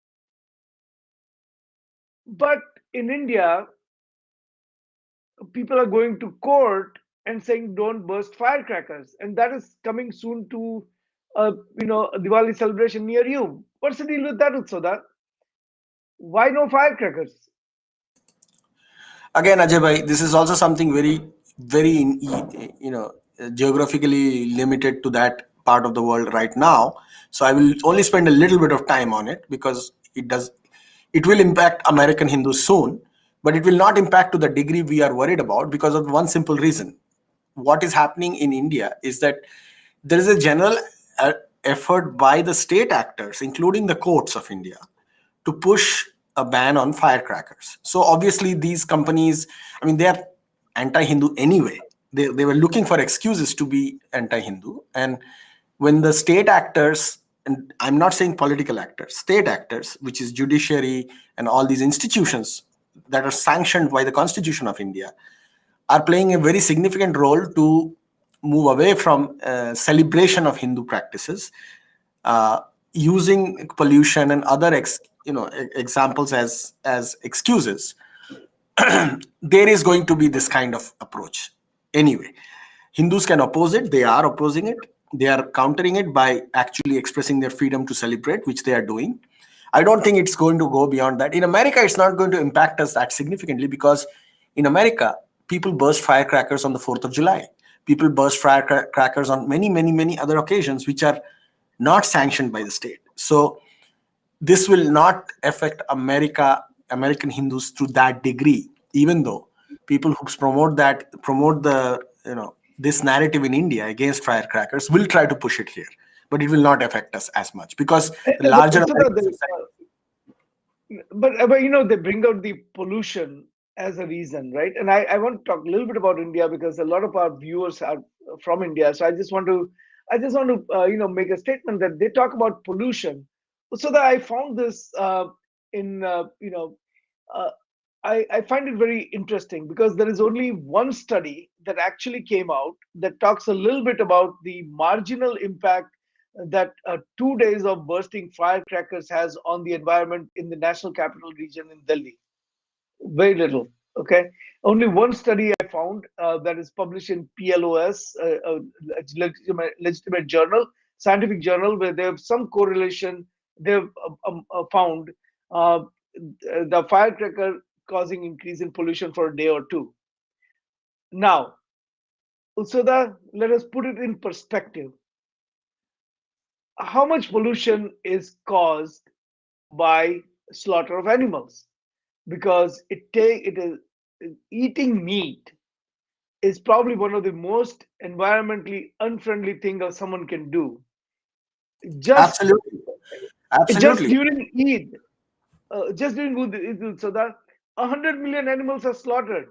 But in India, people are going to court and saying don't burst firecrackers, and that is coming soon to a Diwali celebration near you. What's the deal with that, Utsoda? Why no firecrackers? Again, Ajay bhai, this is also something very, very, geographically limited to that part of the world right now. So I will only spend a little bit of time on it because it will impact American Hindus soon, but it will not impact to the degree we are worried about because of one simple reason. What is happening in India is that there is a general uh, effort by the state actors, including the courts of India, to push a ban on firecrackers. So obviously, these companies, I mean, they are anti-Hindu anyway. They were looking for excuses to be anti-Hindu. And when the state actors, and I'm not saying political actors, state actors, which is judiciary and all these institutions that are sanctioned by the Constitution of India, are playing a very significant role to move away from celebration of Hindu practices, uh, using pollution and other examples as excuses. There is going to be this kind of approach anyway. Hindus can oppose it. They are opposing it. They are countering it by actually expressing their freedom to celebrate, which they are doing. I don't think it's going to go beyond that. In America, it's not going to impact us that significantly because in America, people burst firecrackers on the 4th of July. People burst firecrackers on many, many, many other occasions which are not sanctioned by the state. So this will not affect American Hindus to that degree, even though people who promote the this narrative in India against firecrackers will try to push it here, but it will not affect us as much because the larger So American the, society. but they bring out the pollution as a reason, right? And I want to talk a little bit about India because a lot of our viewers are from India. So I just want to make a statement that they talk about pollution. So that I found this in uh, I find it very interesting because there is only one study that actually came out that talks a little bit about the marginal impact that 2 days of bursting firecrackers has on the environment in the national capital region in Delhi. Very little. Okay. Only one study I found that is published in PLOS, a legitimate journal, scientific journal, where they have some correlation. They've found uh, the firecracker causing increase in pollution for a day or two. Now, Usada, let us put it in perspective. How much pollution is caused by slaughter of animals? Because it is eating meat is probably one of the most environmentally unfriendly thing that someone can do. Just Absolutely, just absolutely. during Eid, just during Eid al-Adha, 100 million animals are slaughtered.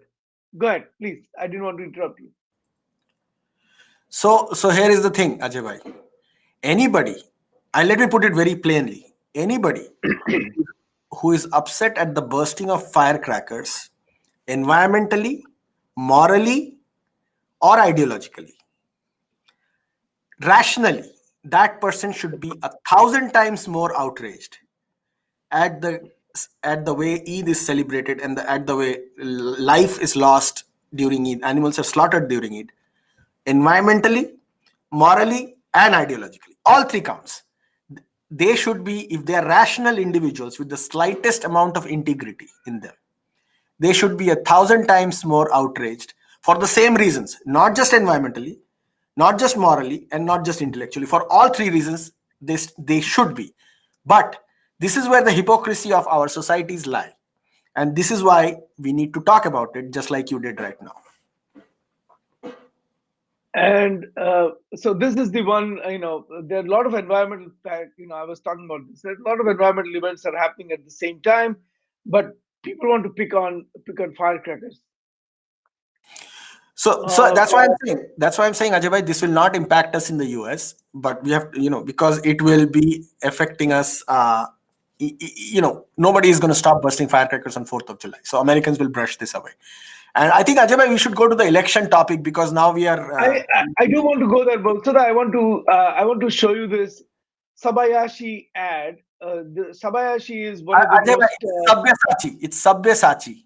Go ahead, please. I didn't want to interrupt you. So here is the thing, Ajay bhai. Anybody, and let me put it very plainly, anybody who is upset at the bursting of firecrackers, environmentally, morally, or ideologically, rationally, that person should be 1,000 times more outraged at the way Eid is celebrated and at the way life is lost during Eid, animals are slaughtered during Eid, environmentally, morally, and ideologically. All three counts. They should be, if they are rational individuals with the slightest amount of integrity in them, they should be 1,000 times more outraged for the same reasons, not just environmentally, not just morally, and not just intellectually. For all three reasons, they should be. But this is where the hypocrisy of our societies lie. And this is why we need to talk about it, just like you did right now. And so this is the one, there are a lot of environmental, I was talking about this. There are a lot of environmental events that are happening at the same time, but people want to pick on firecrackers. So Uh, that's why I'm saying, Ajay bhai, this will not impact us in the US, but we have to, because it will be affecting us. Nobody is going to stop bursting firecrackers on 4th of July. So Americans will brush this away. And I think, Ajay bhai, we should go to the election topic because now we are. I do want to go there, but so that I want to show you this Sabayashi ad. The Sabayashi is one of the Ajay bhai, most it's Sabyasachi. It's Sabyasachi.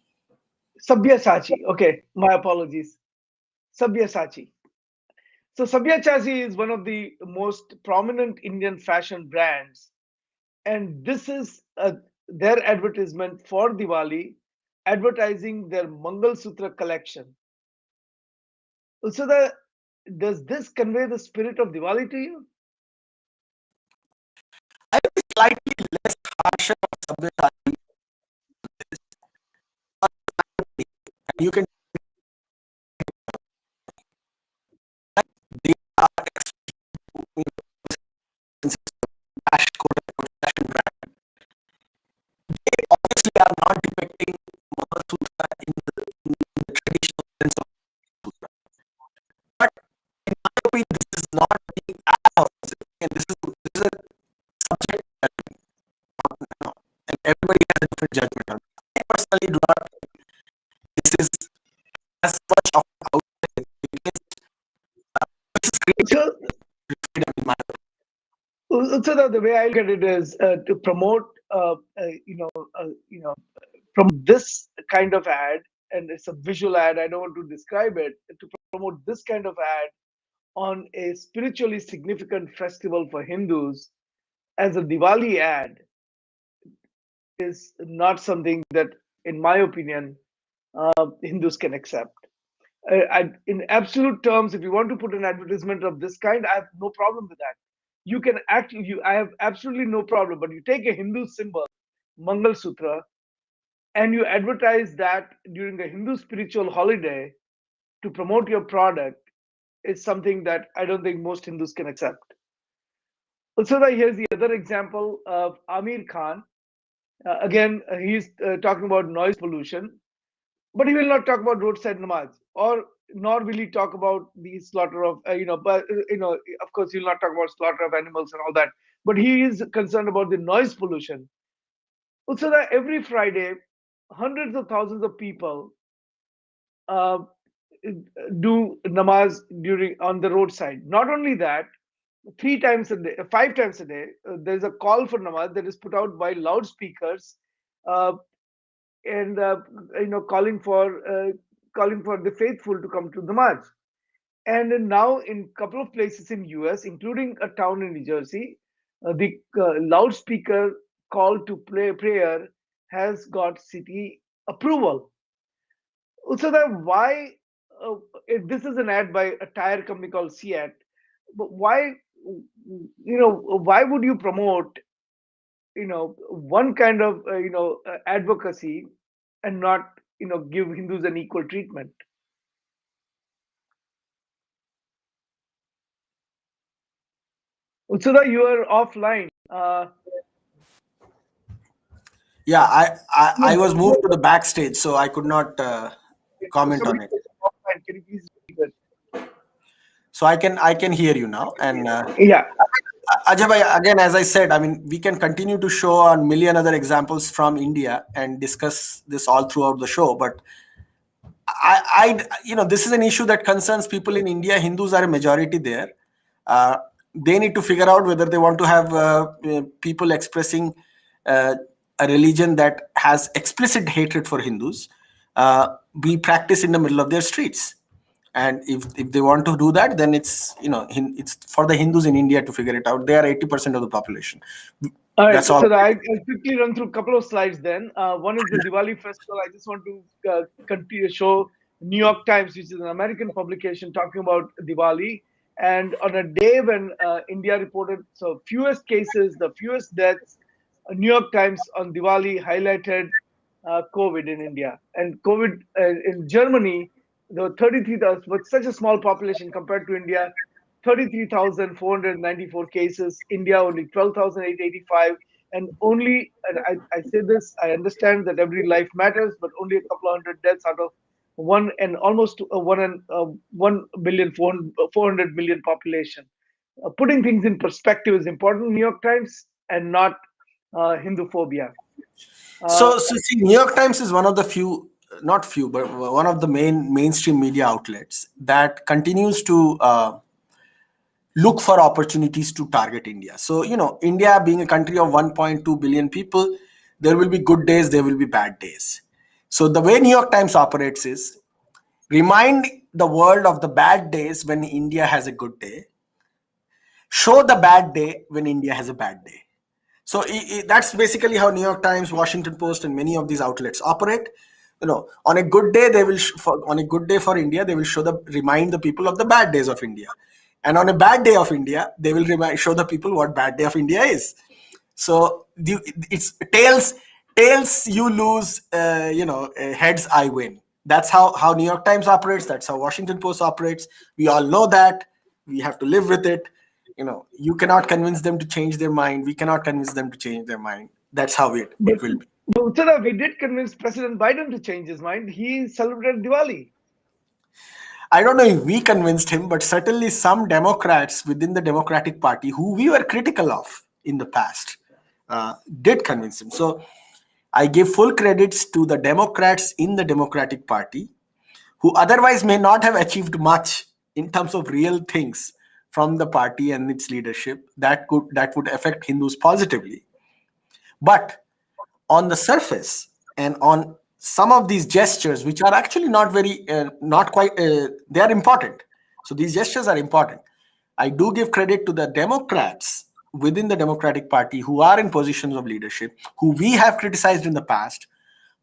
Sabyasachi. Okay, my apologies. Sabyasachi. So Sabyasachi is one of the most prominent Indian fashion brands, and this is their advertisement for Diwali, advertising their Mangal Sutra collection. So does this convey the spirit of Diwali to you? I will be slightly less harsher on Sabyasachi. You can they are fashion quote unquote fashion brand. They obviously are not depicting Mother Sutra in the traditional sense of Sutra. But in my opinion, this is not being as offensive. And this is a subject judgment. And everybody has a different judgment on it. I personally do not think this is as much of outrage. This is creating So, freedom in my opinion. the way I look at it is to promote, promote this kind of ad, and it's a visual ad. I don't want to describe it. To promote this kind of ad on a spiritually significant festival for Hindus as a Diwali ad is not something that, in my opinion, Hindus can accept. In absolute terms, if you want to put an advertisement of this kind, I have no problem with that. You can actually, I have absolutely no problem. But you take a Hindu symbol, Mangal Sutra, and you advertise that during a Hindu spiritual holiday to promote your product, is something that I don't think most Hindus can accept. Also, here's the other example of Amir Khan. Again, he's talking about noise pollution, but he will not talk about roadside namaz, or nor will he talk about the slaughter of, but of course, he'll not talk about slaughter of animals and all that. But he is concerned about the noise pollution. Also, that every Friday, hundreds of thousands of people uh, do namaz during on the roadside. Not only that, 3 times a day, 5 times a day, there's a call for namaz that is put out by loudspeakers, uh, and calling for the faithful to come to namaz. And now in a couple of places in US, including a town in New Jersey, the loudspeaker call to play prayer has got city approval. So that why, if this is an ad by a tire company called Seat, but why, why would you promote, one kind of, advocacy, and not, give Hindus an equal treatment? So that you are offline. Yeah, I was No, moved to the backstage, so I could not comment on somebody it. said offline. Can you please repeat So I can hear you now. And it? Yeah. Ajay bhai, again, as I said, I mean, we can continue to show on million other examples from India and discuss this all throughout the show. But this is an issue that concerns people in India. Hindus are a majority there. Uh, they need to figure out whether they want to have people expressing uh, a religion that has explicit hatred for Hindus be practiced in the middle of their streets. And if they want to do that, then it's for the Hindus in India to figure it out. They are 80% of the population. All right. That's all. So I'll quickly run through a couple of slides then. One is the Diwali festival. I just want to continue show New York Times, which is an American publication, talking about Diwali. And on a day when India reported so fewest cases, the fewest deaths, New York Times on Diwali highlighted COVID in India. And COVID in Germany, the 33,000, with such a small population compared to India, 33,494 cases. India only 12,885, and only, and I say this, I understand that every life matters, but only a couple of hundred deaths out of one and almost 1 billion 400 million population. Putting things in perspective is important, New York Times, and not Hindu phobia. So see, New York Times is one of the few, not few, but one of the mainstream media outlets that continues to look for opportunities to target India. So, India being a country of 1.2 billion people, there will be good days, there will be bad days. So, the way New York Times operates is remind the world of the bad days when India has a good day, show the bad day when India has a bad day. So that's basically how New York Times, Washington Post, and many of these outlets operate. On a good day, on a good day for India, they will remind the people of the bad days of India, and on a bad day of India, they will show the people what bad day of India is. So it's tails you lose, heads I win. That's how New York Times operates. That's how Washington Post operates. We all know that. We have to live with it. You cannot convince them to change their mind. We cannot convince them to change their mind. That's how But, it will be. but Uttara, we did convince President Biden to change his mind. He celebrated Diwali. I don't know if we convinced him, but certainly some Democrats within the Democratic Party, who we were critical of in the past, did convince him. So I give full credits to the Democrats in the Democratic Party, who otherwise may not have achieved much in terms of real things from the party and its leadership that would affect Hindus positively. But on the surface and on some of these gestures, which are actually not quite, they are important. So these gestures are important. I do give credit to the Democrats within the Democratic Party who are in positions of leadership, who we have criticized in the past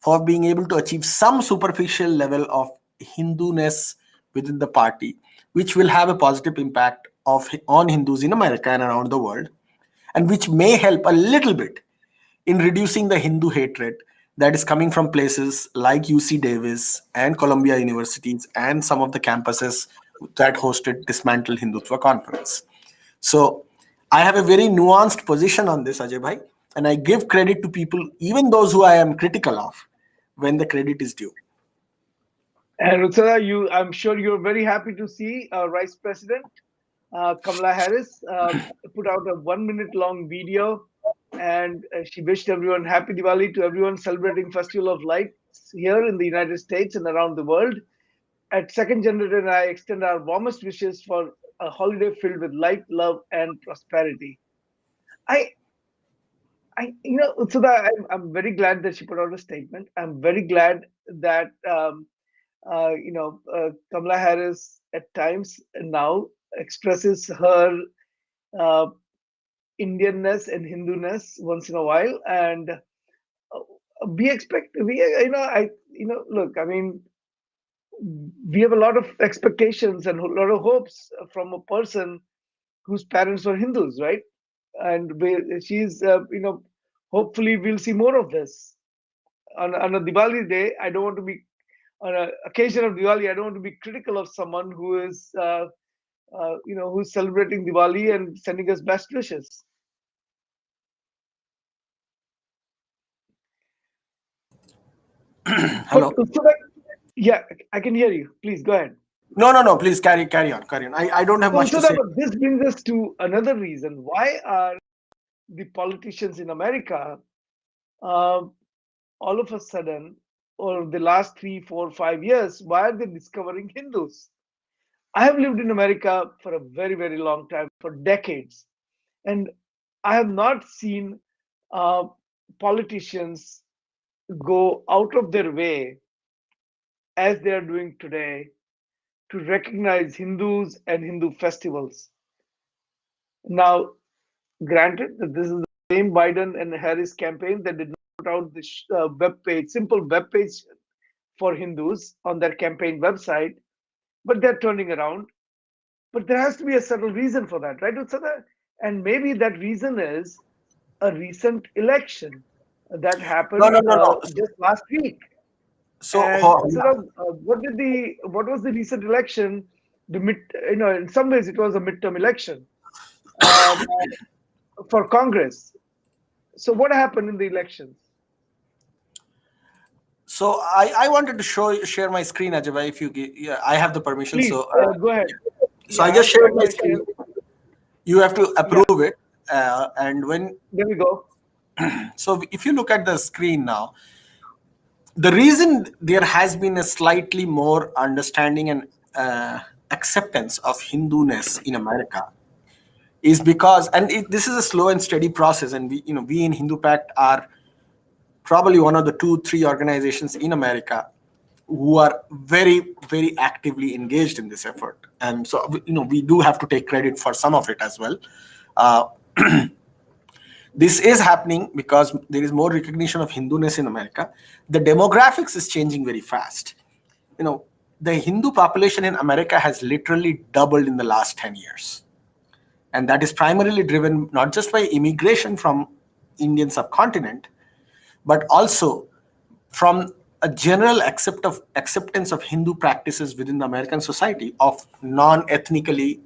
for being able to achieve some superficial level of Hinduness within the party, which will have a positive impact on Hindus in America and around the world, and which may help a little bit in reducing the Hindu hatred that is coming from places like UC Davis and Columbia universities and some of the campuses that hosted Dismantle Hindutva conference. So I have a very nuanced position on this, Ajay Bhai, and I give credit to people, even those who I am critical of, when the credit is due. And Rutsara, I'm sure you're very happy to see Vice President Kamala Harris put out a 1 minute long video, and she wished everyone happy Diwali, to everyone celebrating Festival of Lights here in the United States and around the world. At Second Generator, I extend our warmest wishes for a holiday filled with light, love, and prosperity. I, Utsudha, I'm very glad that she put out a statement. I'm very glad that Kamala Harris at times now expresses her uh, Indianness and Hinduness once in a while, and we expect we you know I look. I mean, we have a lot of expectations and a lot of hopes from a person whose parents were Hindus, right? And she's hopefully we'll see more of this on a Diwali day. I don't want to be on an occasion of Diwali. I don't want to be critical of someone who is who's celebrating Diwali and sending us best wishes. But Hello. Utsura, yeah, I can hear you. Please go ahead. No, no, no. Please carry on. I don't have So, much to Utsura, say. but this brings us to another reason. Why are the politicians in America uh, all of a sudden, over the last 3, 4, 5 years, why are they discovering Hindus? I have lived in America for a very, very long time, for decades, and I have not seen uh, politicians go out of their way as they are doing today to recognize Hindus and Hindu festivals. Now, granted that this is the same Biden and Harris campaign that did not put out this web page, simple web page for Hindus on their campaign website, but they're turning around. But there has to be a subtle reason for that, right, Utsada? And maybe that reason is a recent election that No, happened no, no, no. just last week. So, And sort of, what was the recent election? The mid, in some ways, it was a midterm election um, for Congress. So, what happened in the elections? so I wanted to share my screen, Ajay bhai, if you give, yeah, I have the permission. Please So, go ahead. so Yeah, I I just have shared shared my my screen. screen. You have to Yeah, approve it, and when there we go. so if you look at the screen now, the reason there has been a slightly more understanding and acceptance of Hindu-ness in America is because, and this is a slow and steady process, and we in Hindu Pact are probably one of the 2 3 organizations in America who are very very actively engaged in this effort, and so we do have to take credit for some of it as well. uh, this is happening because there is more recognition of Hindu-ness in America. The demographics is changing very fast. you know the Hindu population in America has literally doubled in the last 10 years, and that is primarily driven not just by immigration from Indian subcontinent, but also from a general acceptance of Hindu practices within the American society of non-ethnically,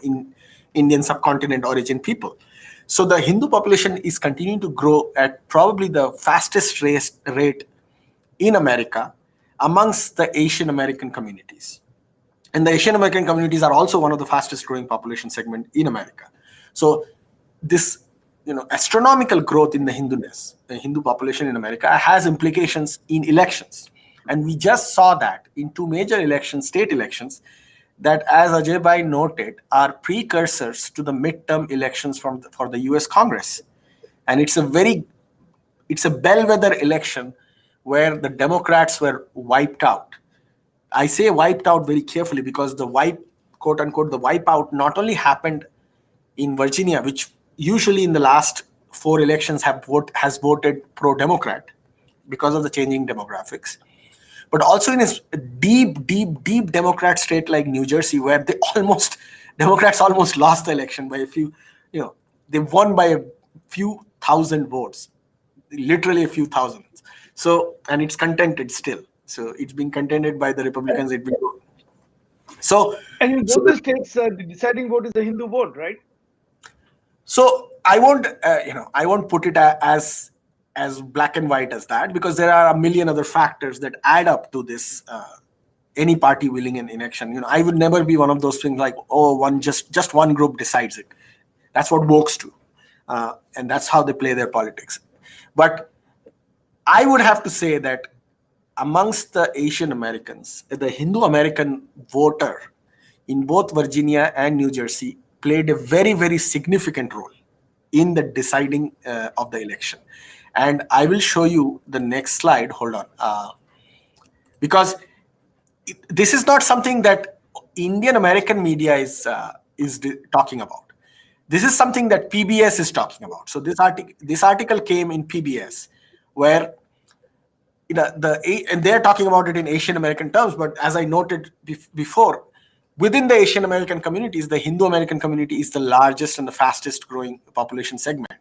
in Indian subcontinent origin people. So the Hindu population is continuing to grow at probably the fastest rate in America amongst the Asian American communities. And the Asian American communities are also one of the fastest growing population segment in America. So this astronomical growth in the Hindu population in America has implications in elections. And we just saw that in 2 major elections, state elections, that, as Ajay Bhai noted, are precursors to the midterm elections for the US Congress. And it's a bellwether election where the Democrats were wiped out. I say wiped out very carefully because quote unquote, the wipeout not only happened in Virginia, which usually in the last 4 elections has voted pro-Democrat because of the changing demographics, but also in a deep Democrat state like New Jersey, where they almost Democrats almost lost the election by a few, you know, they won by a few thousand votes, literally a few thousands. So, and it's contended still. So it's being contended by the Republicans. It will. So, And in so both the states, the deciding vote is the Hindu vote, right? So I won't put it as black and white as that, because there are a million other factors that add up to this. Any party winning an election, I would never be one of those things like, oh, one just one group decides it. That's what wokes do, and that's how they play their politics. But I would have to say that amongst the Asian Americans, the Hindu American voter in both Virginia and New Jersey played a very, very significant role in the deciding of the election. And I will show you the next slide. Hold on. Because this is not something that Indian American media is talking about. This is something that PBS is talking about. So this article came in PBS, where and they're talking about it in Asian American terms. But as I noted before, within the Asian American communities, the Hindu American community is the largest and the fastest growing population segment.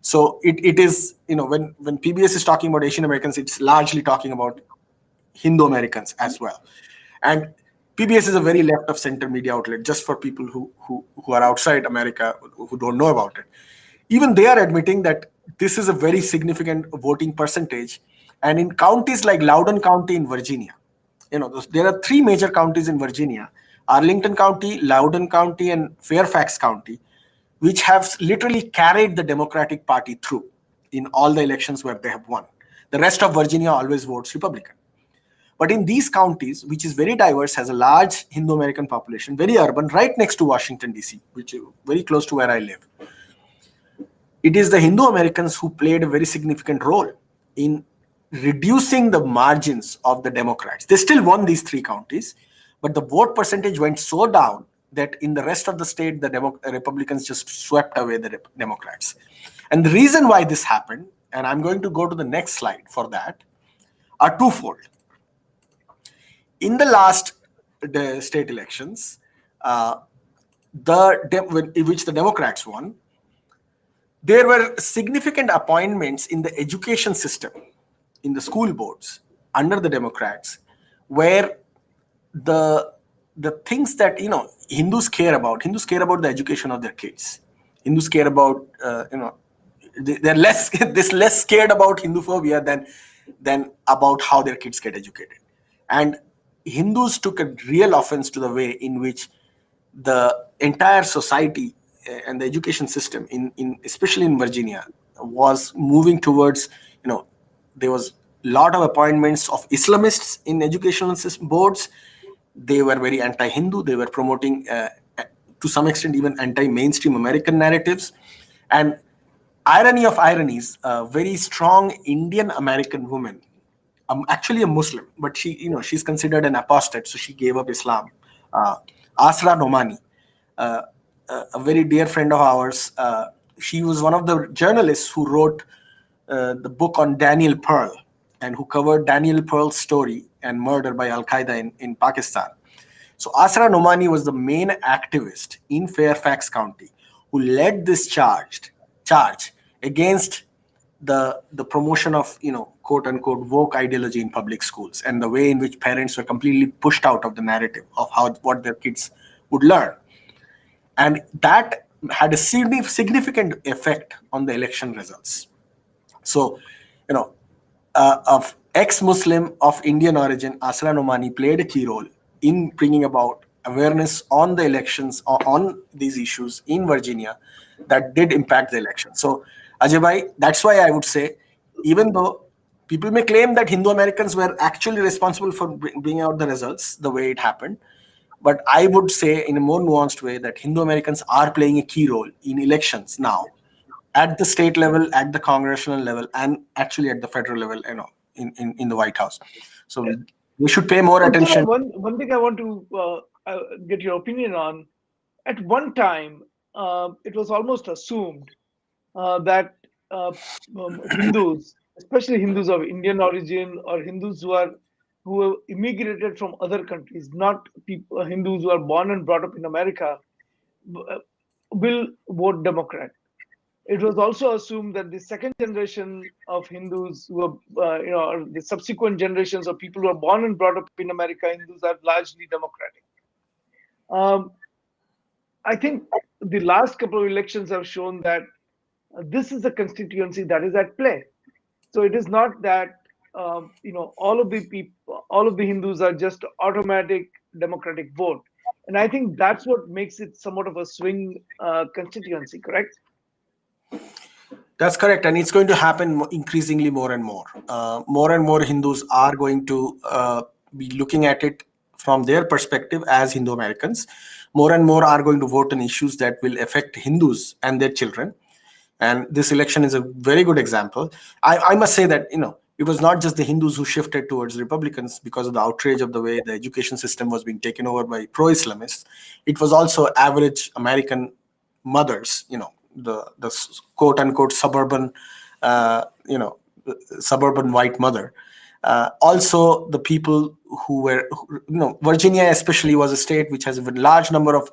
So it is, when PBS is talking about Asian Americans, it's largely talking about Hindu Americans as well. And PBS is a very left of center media outlet, just for people who are outside America, who don't know about it. Even they are admitting that this is a very significant voting percentage. And in counties like Loudoun County in Virginia, there are three major counties in Virginia: Arlington County, Loudoun County, and Fairfax County, which have literally carried the Democratic Party through in all the elections where they have won. The rest of Virginia always votes Republican. But in these counties, which is very diverse, has a large Hindu American population, very urban, right next to Washington, D.C., which is very close to where I live, it is the Hindu Americans who played a very significant role in reducing the margins of the Democrats. They still won these three counties, but the vote percentage went so down that in the rest of the state, the Republicans just swept away the Democrats. And the reason why this happened, and I'm going to go to the next slide for that, are twofold. In the last state elections, in which the Democrats won, there were significant appointments in the education system, in the school boards under the Democrats, where the things that Hindus care about the education of their kids. Hindus care about they're less this less scared about Hindu phobia than about how their kids get educated. And Hindus took a real offense to the way in which the entire society and the education system in especially in Virginia was moving towards, there was a lot of appointments of Islamists in educational boards. They were very anti-Hindu. They were promoting, to some extent, even anti-mainstream American narratives. And irony of ironies, a very strong Indian American woman, actually a Muslim, but she's considered an apostate, so she gave up Islam. Uh, Asra Nomani, uh, a very dear friend of ours. She was one of the journalists who wrote the book on Daniel Pearl, and who covered Daniel Pearl's story and murder by Al Qaeda in Pakistan. So Asra Nomani was the main activist in Fairfax County who led this charge against the promotion of, quote unquote, woke ideology in public schools, and the way in which parents were completely pushed out of the narrative of what their kids would learn. And that had a significant effect on the election results. So, of ex-Muslim of Indian origin, Asra Nomani played a key role in bringing about awareness on the elections, or on these issues in Virginia, that did impact the election. So, Ajay bhai, that's why I would say, even though people may claim that Hindu Americans were actually responsible for bringing out the results the way it happened, but I would say in a more nuanced way that Hindu Americans are playing a key role in elections now, at the state level, at the congressional level, and actually at the federal level, in the White House. So we should pay more Uttara, attention. one thing I want to get your opinion on. At one time, it was almost assumed that Hindus, especially Hindus of Indian origin or Hindus who are who have immigrated from other countries, not people, Hindus who are born and brought up in America, uh, will vote Democrat. It was also assumed that the second generation of Hindus who are, or the subsequent generations of people who are born and brought up in America, Hindus are largely Democratic. Um, I think the last couple of elections have shown that this is a constituency that is at play. So it is not that all of the people, all of the Hindus are just automatic Democratic vote, and I think that's what makes it somewhat of a swing constituency. Correct? That's correct, and it's going to happen increasingly more and more. More and more Hindus are going to be looking at it from their perspective as Hindu Americans. More and more are going to vote on issues that will affect Hindus and their children. And this election is a very good example. I must say that it was not just the Hindus who shifted towards Republicans because of the outrage of the way the education system was being taken over by pro-Islamists. It was also average American mothers, the quote unquote suburban, uh, you know, suburban white mother. Also, the people who were, Virginia especially was a state which has a large number of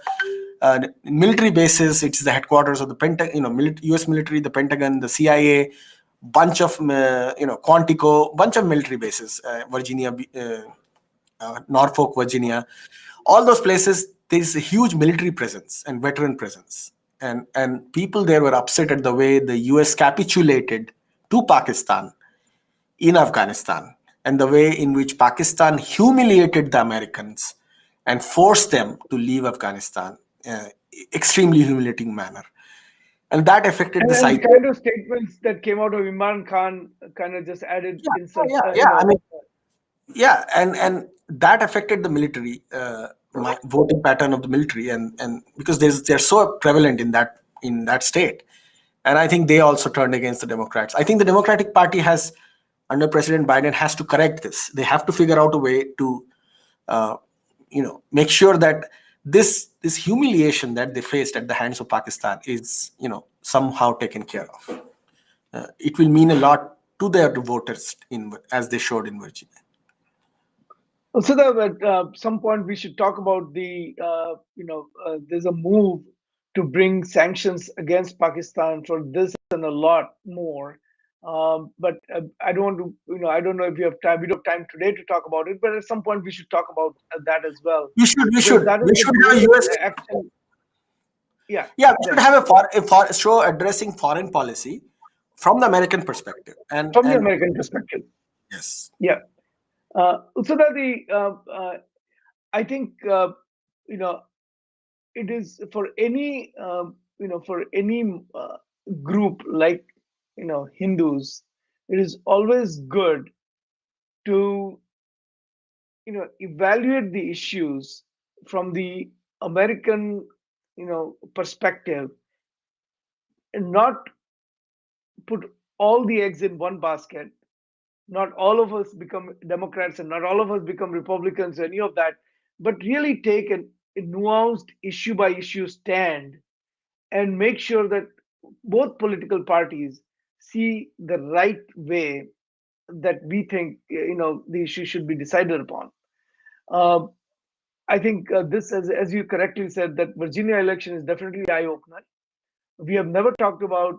military bases. It's the headquarters of the Pentagon, U.S. military, the Pentagon, the CIA, bunch of Quantico, bunch of military bases, Virginia, Norfolk, Virginia, all those places. There is a huge military presence and veteran presence, and people there were upset at the way the U.S. capitulated to Pakistan in Afghanistan, and the way in which Pakistan humiliated the Americans and forced them to leave Afghanistan, uh, extremely humiliating manner, and that affected the And the psyche. kind of statements that came out of Imran Khan kind of just added Yeah, insult. yeah, yeah. I mean, yeah, and that affected the military, my voting pattern of the military, and because they're so prevalent in that state, and I think they also turned against the Democrats. I think the Democratic Party has, under President Biden, has to correct this. They have to figure out a way to, make sure that this humiliation that they faced at the hands of Pakistan is, somehow taken care of. It will mean a lot to their voters in as they showed in Virginia. So that at some point we should talk about there's a move to bring sanctions against Pakistan for this and a lot more. But I don't want to, I don't know if you have time. We don't have time today to talk about it, but at some point we should talk about that as well, We should we because should that is we the should have great US. action. Yeah, Yeah, we should then have a show addressing foreign policy from the American perspective. from the And American perspective. yes, Yeah. So that I think you know it is for any for any group like Hindus, it is always good to evaluate the issues from the American perspective, and not put all the eggs in one basket. Not all of us become Democrats and not all of us become Republicans, any of that, but really take a nuanced issue by issue stand and make sure that both political parties see the right way that we think the issue should be decided upon. Uh, I think this, as you correctly said, that Virginia election is definitely eye opener. We have never talked about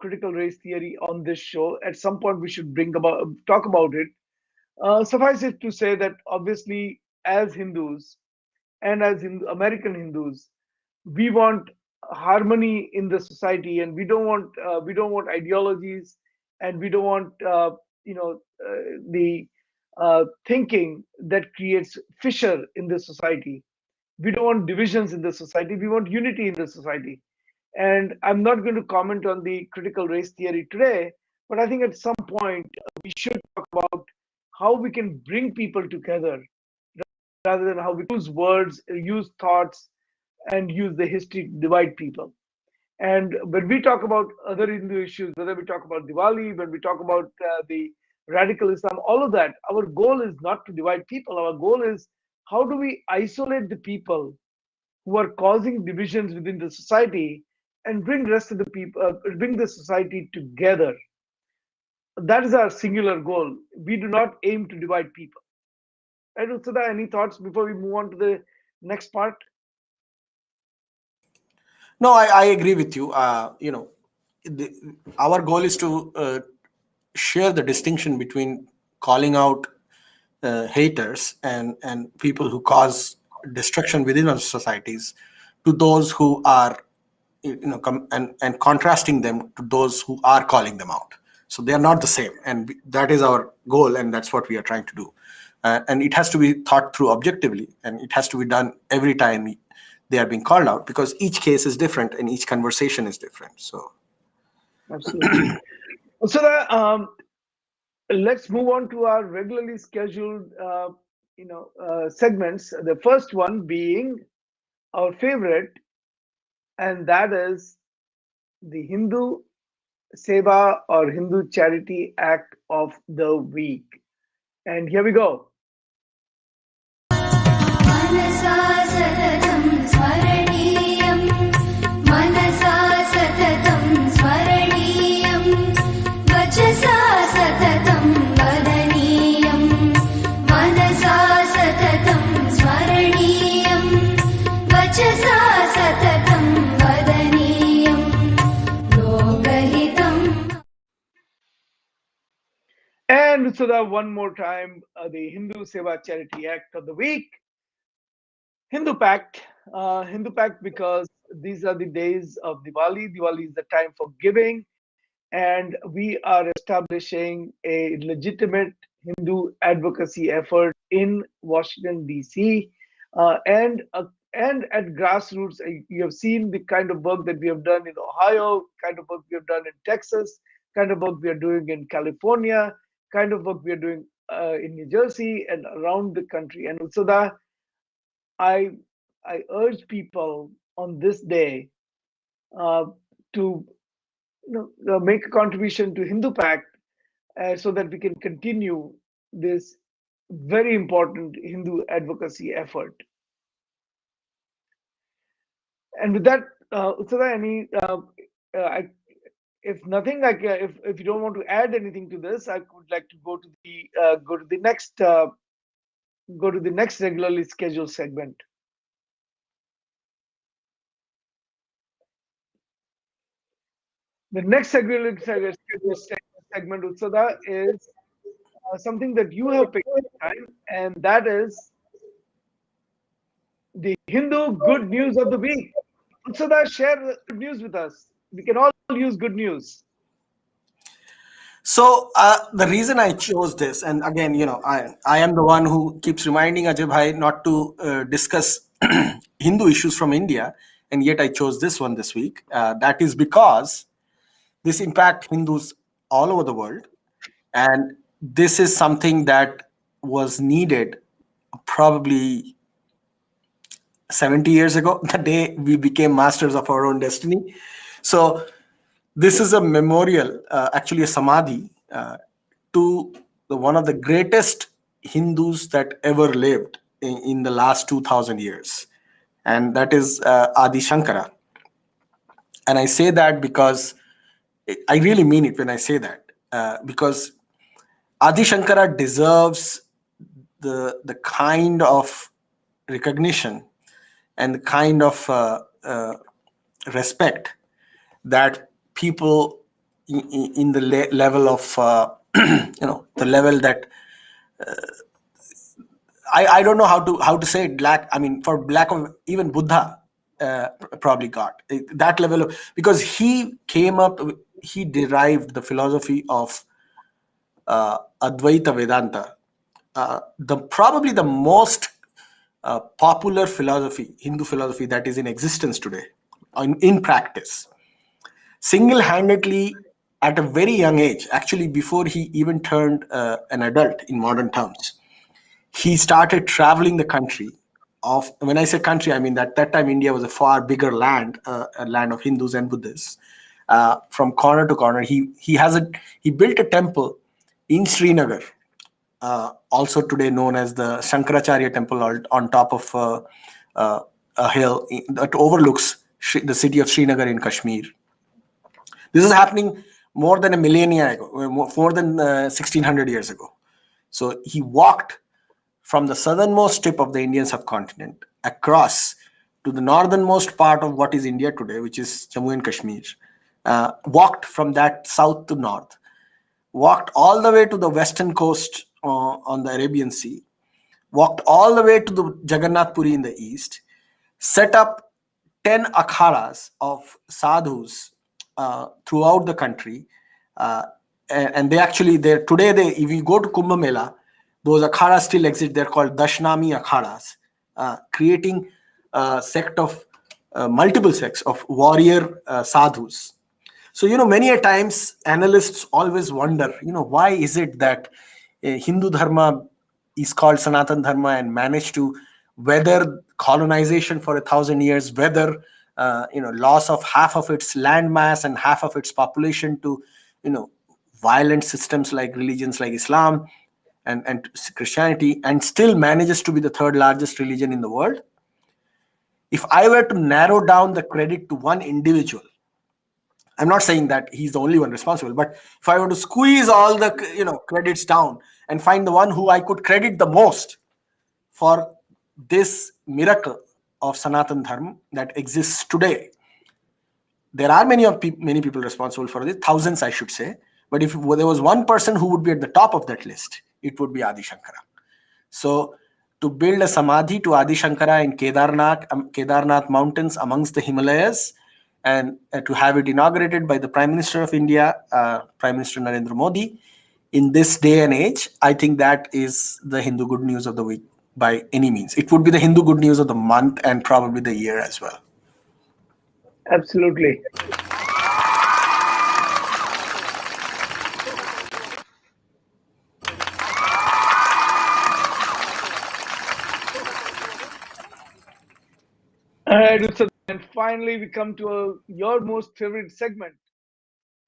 critical race theory on this show. At some point, we should bring about talk about it. Suffice it to say that obviously, as Hindus and as American Hindus, we want harmony in the society, and we don't want ideologies, and we don't want the thinking that creates fissure in the society. We don't want divisions in the society. We want unity in the society. And I'm not going to comment on the critical race theory today, but I think at some point we should talk about how we can bring people together rather than how we use words, use thoughts, and use the history to divide people. And when we talk about other Hindu issues, whether we talk about Diwali, when we talk about the radical Islam, all of that, our goal is not to divide people. Our goal is how do we isolate the people who are causing divisions within the society and bring rest of the people, bring the society together. That is our singular goal. We do not aim to divide people. Right, Utsada, any thoughts before we move on to the next part? No, I agree with you. The, our goal is to share the distinction between calling out haters and people who cause destruction within our societies to those who are, and contrasting them to those who are calling them out. So they are not the same, and that is our goal, and that's what we are trying to do. And it has to be thought through objectively, and it has to be done every time they are being called out, because each case is different and each conversation is different. So Absolutely. Utsada, let's move on to our regularly scheduled, segments. The first one being our favorite, and that is the Hindu Seva or Hindu Charity Act of the Week. And here we go. मनसा सततं स्मरणीयं मनसा सततं स्मरणीयं वचसा सततं वदनीयं मनसा सततं स्मरणीयं वचसा सततं वदनीयं लोकहितं. And so that one more time, the Hindu Seva Charity Act of the Week, Hindu Pact. Hindu Pact, because these are the days of Diwali. Diwali is the time for giving, and we are establishing a legitimate Hindu advocacy effort in Washington D.C. And at grassroots. You have seen the kind of work that we have done in Ohio, kind of work we have done in Texas, kind of work we are doing in California, kind of work we are doing in New Jersey and around the country. And Utsada, I I urge people on this day to make a contribution to Hindu Pact so that we can continue this very important Hindu advocacy effort. And with that, Utsara, I, if nothing, if you don't want to add anything to this, I would like to go to the next regularly scheduled segment. The next regularly scheduled segment, Utsada, is something that you have picked this time, and that is the Hindu good news of the week. Utsada, share the good news with us. We can all use good news. the reason I chose this, and again, I am the one who keeps reminding Ajay Bhai not to discuss Hindu issues from India, and yet I chose this one this week. That is because this impact Hindus all over the world, and this is something that was needed probably 70 years ago, the day we became masters of our own destiny. So this is a memorial, actually a samadhi, to one of the greatest Hindus that ever lived in the last 2000 years, and that is Adi Shankara. And I say that because I really mean it when I say that, because Adi Shankara deserves the kind of recognition and the kind of respect that people in the level of the level that I don't know how to say it, black, I mean, for black of even Buddha probably got that level of, because he derived the philosophy of Advaita Vedanta, the probably the most popular philosophy, Hindu philosophy, that is in existence today in practice. Single-handedly, at a very young age, actually before he even turned an adult in modern terms, he started traveling the country. Of when I say country, I mean that time India was a far bigger land, a land of Hindus and Buddhists. From corner to corner, he built a temple in Srinagar, also today known as the Shankaracharya Temple, on top of a hill that overlooks the city of Srinagar in Kashmir. This is happening more than a millennia ago, more than 1600 years ago. So he walked from the southernmost tip of the Indian subcontinent across to the northernmost part of what is India today, which is Jammu and Kashmir, walked from that south to north, walked all the way to the western coast on the Arabian Sea, walked all the way to the Jagannath Puri in the east, set up 10 akharas of sadhus throughout the country. Uh, and they actually, today, if you go to Kumbh Mela, those akharas still exist. They're called Dashnami akharas, creating a sect of multiple sects of warrior sadhus. So, many a times analysts always wonder, why is it that Hindu Dharma is called Sanatan Dharma and managed to weather colonization for 1,000 years, weather, loss of half of its land mass and half of its population to, violent systems like religions like Islam and Christianity, and still manages to be the third largest religion in the world. If I were to narrow down the credit to one individual, I'm not saying that he's the only one responsible, but if I were to squeeze all the credits down and find the one who I could credit the most for this miracle of Sanatan Dharma that exists today, there are many people responsible for this, thousands I should say. But if there was one person who would be at the top of that list, it would be Adi Shankara. So to build a samadhi to Adi Shankara in Kedarnath mountains amongst the Himalayas, and to have it inaugurated by the Prime Minister of India, Prime Minister Narendra Modi, in this day and age, I think that is the Hindu good news of the week by any means. It would be the Hindu good news of the month and probably the year as well. Absolutely. All right, Utsad, and finally we come to your most favorite segment,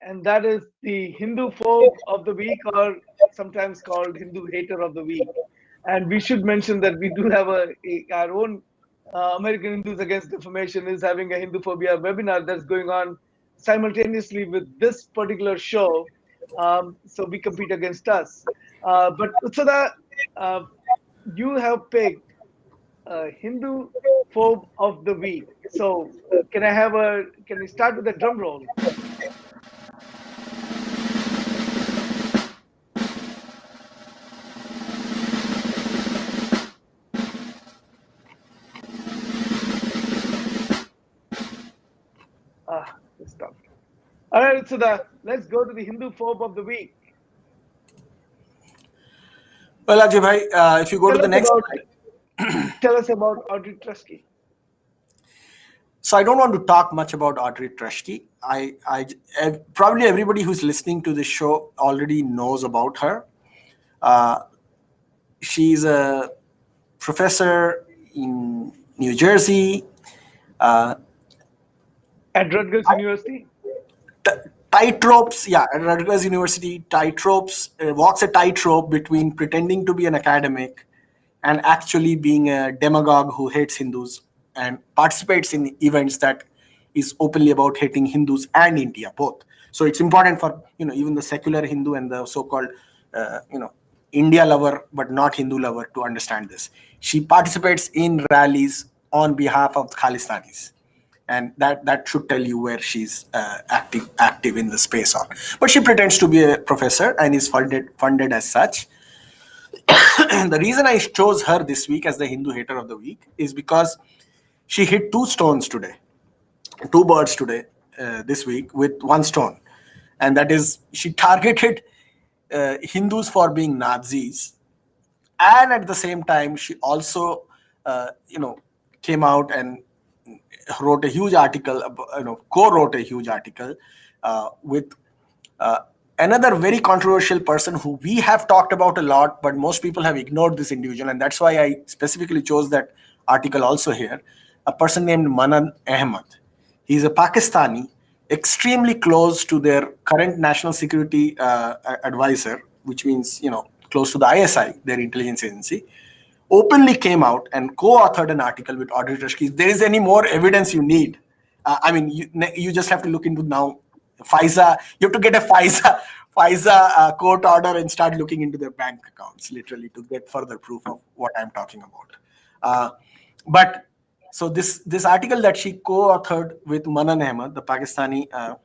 and that is the Hindu phobe of the week, or sometimes called Hindu hater of the week. And we should mention that we do have our own American Hindus Against Defamation is having a Hindu phobia webinar that's going on simultaneously with this particular show. So we compete against us. But Utsada, you have picked Hindu phobe of the week. So can we start with a drum roll? This stuff. All right, so let's go to the Hindu phobe of the week. Well, Ajay bhai, if you go to the next slide. Tell us about Audrey Trusky. So I don't want to talk much about Audrey Trusky. Probably everybody who's listening to this show already knows about her. She's a professor in New Jersey. At Rutgers University? Tightropes, at Rutgers University, walks a tightrope between pretending to be an academic and actually being a demagogue who hates Hindus and participates in events that is openly about hating Hindus and India, both. So it's important for, even the secular Hindu and the so-called, India lover, but not Hindu lover to understand this. She participates in rallies on behalf of the Khalistanis. And that should tell you where she's active in the space on. But she pretends to be a professor and is funded as such. The reason I chose her this week as the Hindu hater of the week is because she hit two birds today, this week with one stone. And that is, she targeted Hindus for being Nazis. And at the same time, she also, came out and wrote a huge article, co-wrote a huge article with another very controversial person who we have talked about a lot, but most people have ignored this individual. And that's why I specifically chose that article also here. A person named Manan Ahmad. He's a Pakistani, extremely close to their current national security advisor, which means, close to the ISI, their intelligence agency. Openly came out and co-authored an article with Audrey Trusky. If there is any more evidence you need, you just have to look into now FISA. You have to get a FISA FISA court order and start looking into their bank accounts, literally, to get further proof of what I'm talking about. But so this article that she co-authored with Manan Ahmed, the Pakistani uh,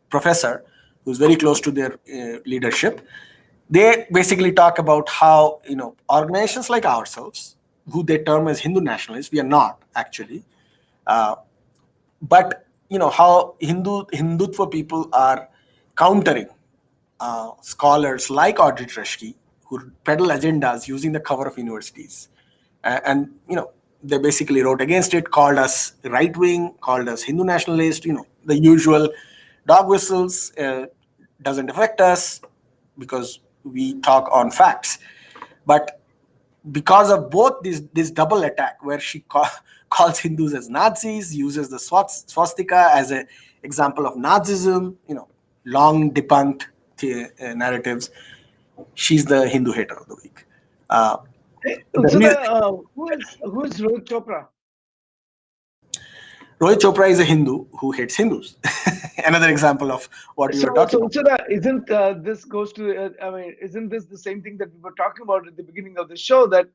professor, who's very close to their leadership, they basically talk about how organizations like ourselves, who they term as Hindu nationalists, we are not actually, uh, but how Hindutva people are countering scholars like Audrey Treshke who peddle agendas using the cover of universities. And they basically wrote against it, called us right wing, called us Hindu nationalist, the usual dog whistles. Doesn't affect us because we talk on facts. But because of both this double attack, where she calls Hindus as Nazis, uses the swastika as an example of Nazism, long debunked narratives, she's the Hindu hater of the week. The re- Who is Rohit Chopra? Rohit Chopra is a Hindu who hates Hindus. Another example of what you were talking about. Uchida, isn't this goes to? I mean, isn't this the same thing that we were talking about at the beginning of the show? That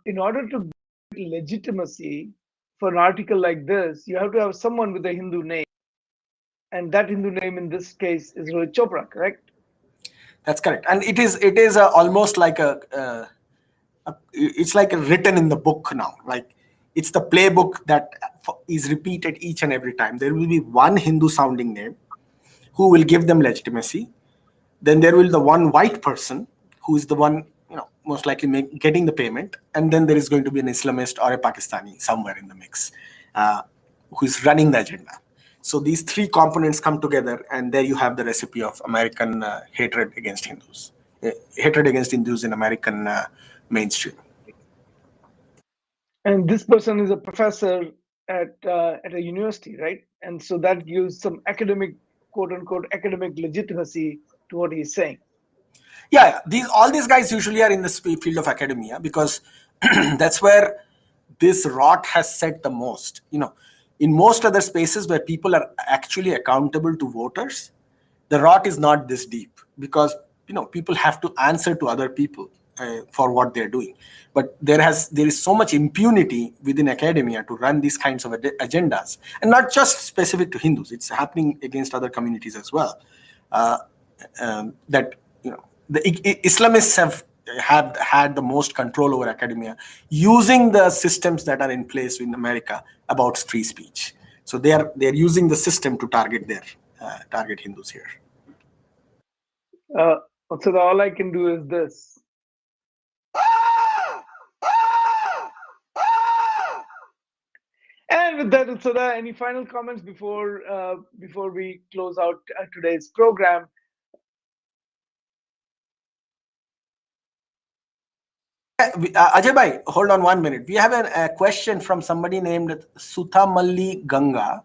in order to get legitimacy for an article like this, you have to have someone with a Hindu name, and that Hindu name in this case is Rohit Chopra, correct? That's correct, and it is almost like it's like written in the book now. Like it's the playbook that is repeated each and every time. There will be one Hindu sounding name who will give them legitimacy. Then there will be the one white person who is the one most likely getting the payment, and then there is going to be an Islamist or a Pakistani somewhere in the mix who is running the agenda. So these three components come together, and there you have the recipe of American hatred against Hindus, hatred against Hindus in American mainstream. And this person is a professor at a university, right? And so that gives some academic, quote unquote, academic legitimacy to what he's saying. Yeah, all these guys usually are in the field of academia because that's where this rot has set the most. In most other spaces where people are actually accountable to voters, the rot is not this deep because people have to answer to other people for what they're doing. But there is so much impunity within academia to run these kinds of agendas, and not just specific to Hindus. It's happening against other communities as well. That the Islamists have had the most control over academia using the systems that are in place in America about free speech. So they're using the system to target Hindus here. So all I can do is this. And with that, Utsada, any final comments before we close out today's program? Ajay bhai, hold on 1 minute. We have a question from somebody named Suthamalli Ganga.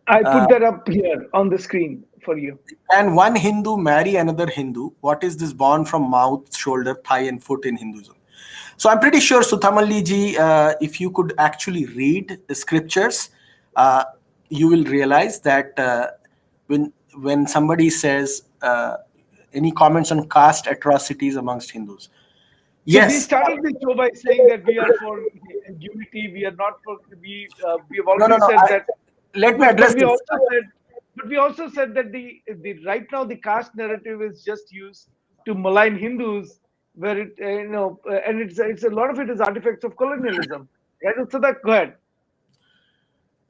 I put that up here on the screen for you. Can one Hindu marry another Hindu? What is this bond from mouth, shoulder, thigh, and foot in Hinduism? So I'm pretty sure, Suthamalli ji, if you could actually read the scriptures, you will realize that when somebody says any comments on caste atrocities amongst Hindus. So we started the show by saying that we are for unity. We are not for we. We have already said that. Let me address this. But we also said that the right now the caste narrative is just used to malign Hindus, where it and it's a lot of it is artifacts of colonialism. Right? So that go ahead.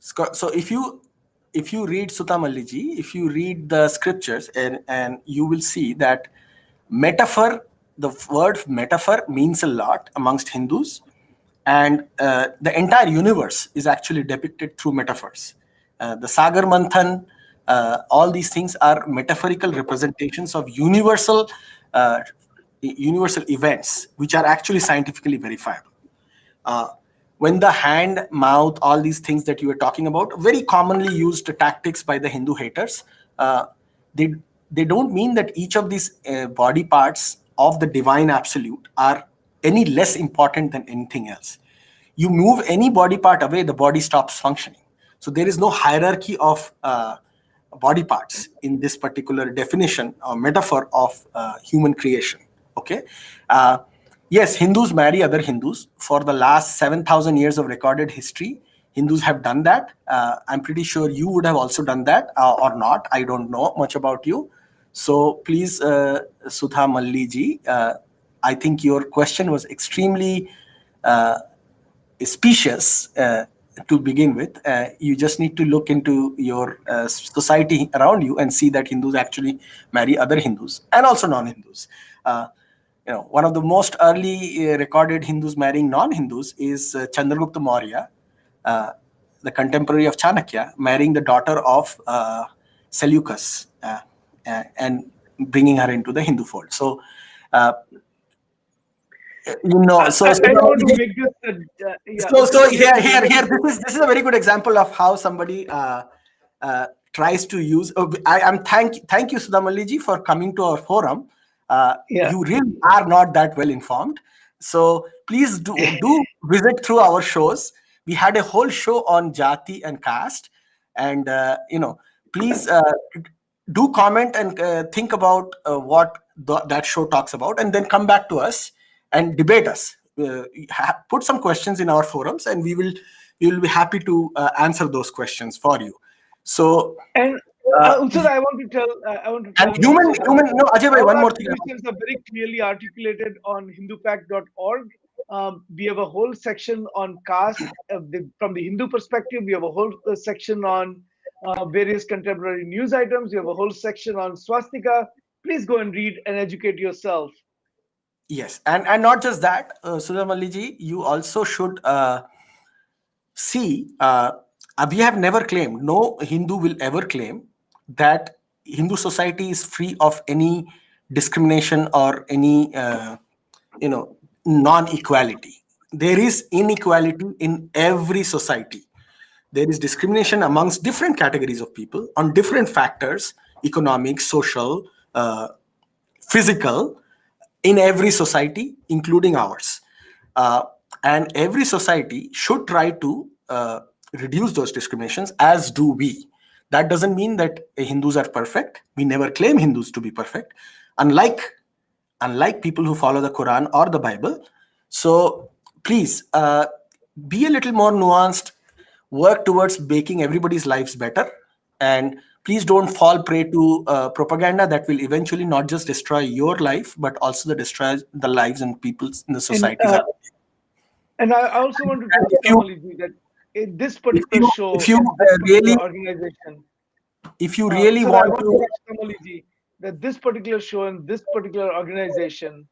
So if you read Suthamalli ji, if you read the scriptures, and you will see that metaphor. The word metaphor means a lot amongst Hindus, and the entire universe is actually depicted through metaphors. The Sagar Manthan, all these things are metaphorical representations of universal events, which are actually scientifically verifiable. When the hand, mouth, all these things that you were talking about, very commonly used tactics by the Hindu haters, they don't mean that each of these body parts of the divine absolute are any less important than anything else. You move any body part away, the body stops functioning. So there is no hierarchy of body parts in this particular definition or metaphor of human creation. Okay. Uh, yes, Hindus marry other Hindus. For the last 7,000 years of recorded history, Hindus have done that. I'm pretty sure you would have also done that or not. I don't know much about you. So please, Sudha Malli ji, I think your question was extremely specious to begin with. You just need to look into your society around you and see that Hindus actually marry other Hindus and also non-Hindus. One of the most early recorded Hindus marrying non-Hindus is Chandragupta Maurya, uh, the contemporary of Chanakya, marrying the daughter of Seleucus and bringing her into the Hindu fold. So, uh, so I don't want to make this. Yeah, so Uchida, here this is a very good example of how somebody tries to use. I'm thank you, Sudhamalli ji, for coming to our forum. yeah. You really are not that well informed, so please do visit through our shows. We had a whole show on jati and caste, and please do comment and think about what that show talks about, and then come back to us and debate us. Put some questions in our forums, and we will be happy to answer those questions for you. So, And uh, Uchida, I want to and tell also that no, Ajay bhai, all one our more thing. positions are very clearly articulated on hindupact.org. We have a whole section on caste from the Hindu perspective. We have a whole section on various contemporary news items. We have a whole section on swastika. Please go and read and educate yourself. Yes, and not just that, Sudha Malli ji, you also should see. We have never claimed, no Hindu will ever claim that Hindu society is free of any discrimination or any non-equality. There is inequality in every society. There is discrimination amongst different categories of people on different factors: economic, social, physical, in every society, including ours. Uh, and every society should try to reduce those discriminations, as do we. That doesn't mean that Hindus are perfect. We never claim Hindus to be perfect, unlike people who follow the Quran or the Bible. So please be a little more nuanced, work towards making everybody's lives better, and please don't fall prey to propaganda that will eventually not just destroy your life, but also destroy the lives and people's in the And societies. I also want to tell And Sudhamaliji that in this particular if show you and this really particular organization, so that I want want to to, tell Sudhamaliji that this particular show and this particular organization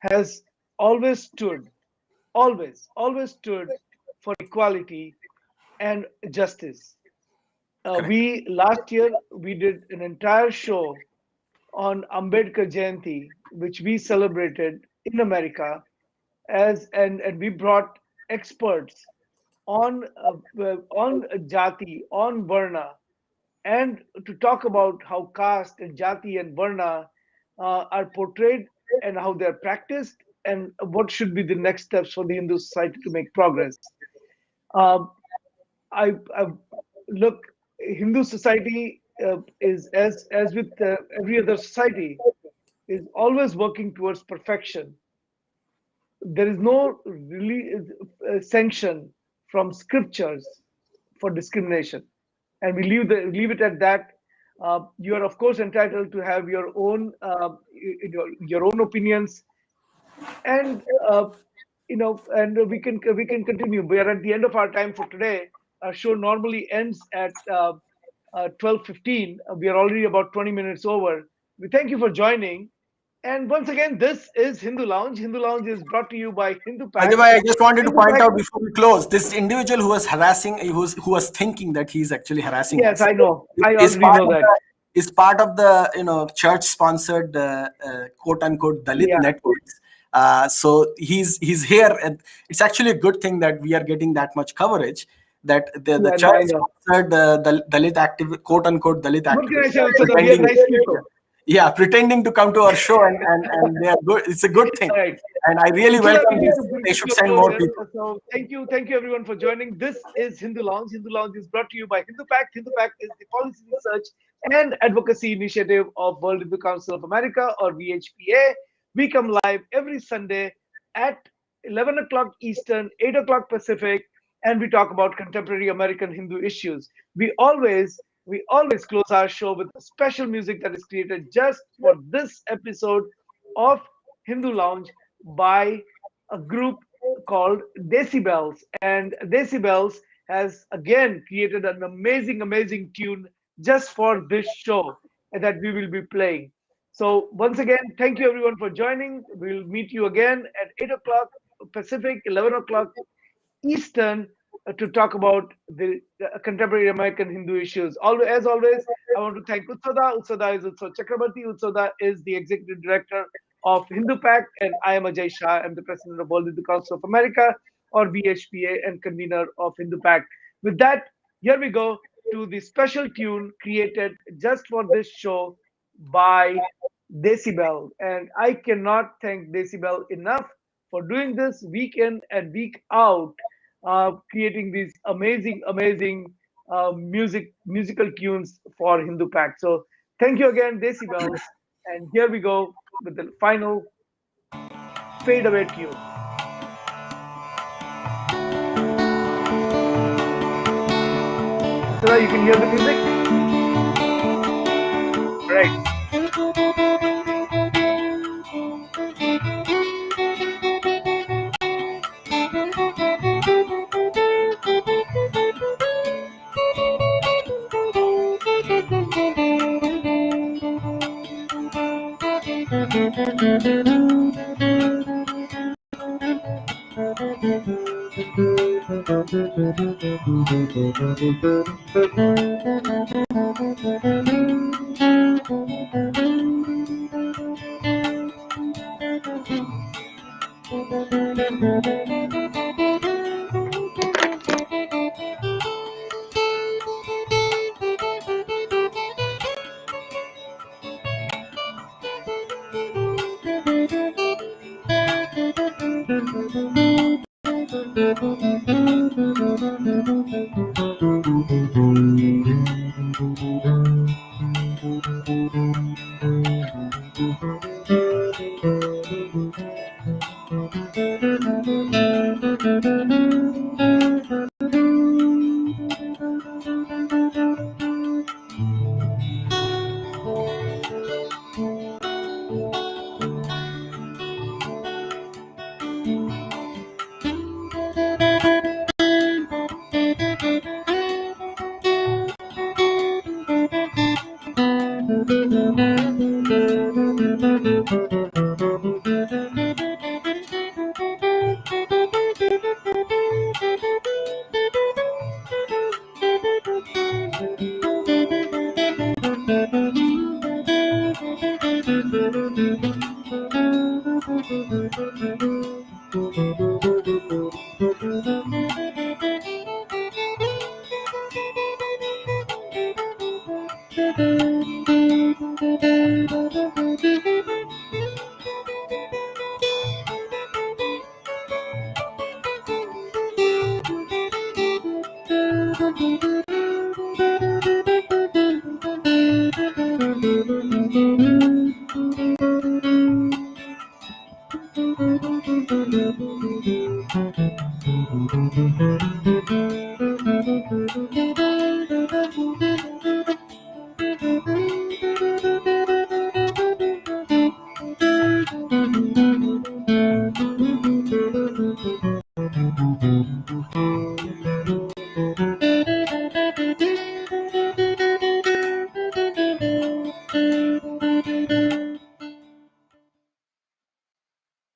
has always stood, always stood for equality and justice. correct, We last year we did an entire show on Ambedkar Jayanti, which we celebrated in America, and we brought experts on jati, on varna, and to talk about how caste and jati and varna are portrayed and how they're practiced and what should be the next steps for the Hindu society to make progress. Um, I look, Hindu society is as with every other society is always working towards perfection. There is no really sanction from scriptures for discrimination, and we leave it at that. You are of course entitled to have your own your own opinions, and and we can continue. We are at the end of our time for today. Our show normally ends at 12:15. We are already about 20 minutes over. We thank you for joining. And once again, this is Hindu Lounge. Hindu Lounge is brought to you by Hindu Ajay Pact. bhai, I just wanted to Hindu point Pact. out before we close, this individual who was harassing, who was thinking that he's actually harassing Yes, us, I know. I is already part know of that. the church sponsored quote unquote Dalit Yeah, networks. So he's here, and it's actually a good thing that we are getting that much coverage. That the yeah, no, church I know. sponsored the Dalit active quote unquote Dalit What can I activists say, are Uchada? We are pretending, nice people. yeah, pretending to come to our show, and they are good. It's a good thing, All right. and I really Uchada, we welcome need this. to bring They this should to a send close more here. people. So thank you everyone for joining. This is Hindu Lounge. Hindu Lounge is brought to you by Hindu Pact. Hindu Pact is the policy research and Advocacy Initiative of World Hindu Council of America, or WHPA. We come live every Sunday at 11 o'clock Eastern, 8 o'clock Pacific, and we talk about contemporary American Hindu issues. We always close our show with a special music that is created just for this episode of Hindu Lounge by a group called Decibels. And Decibels has again created an amazing tune just for this show that we will be playing. So, once again, thank you everyone for joining. We'll meet you again at 8 o'clock Pacific, 11 o'clock Eastern to talk about the contemporary American Hindu issues. As always, I want to thank Utsada. Utsada is Utsav Chakrabarti. Utsada is the executive director of Hindu Pact, and I am Ajay Shah. I'm the president of World Hindu Council of America, or BHPA, and convener of Hindu Pact. With that, here we go to the special tune created just for this show by Decibel. And I cannot thank Decibel enough for doing this week in and week out, creating these amazing musical tunes for Hindu Pact. So thank you again, Decibels. And here we go with the final fade away tune. So that you can hear the music. Right.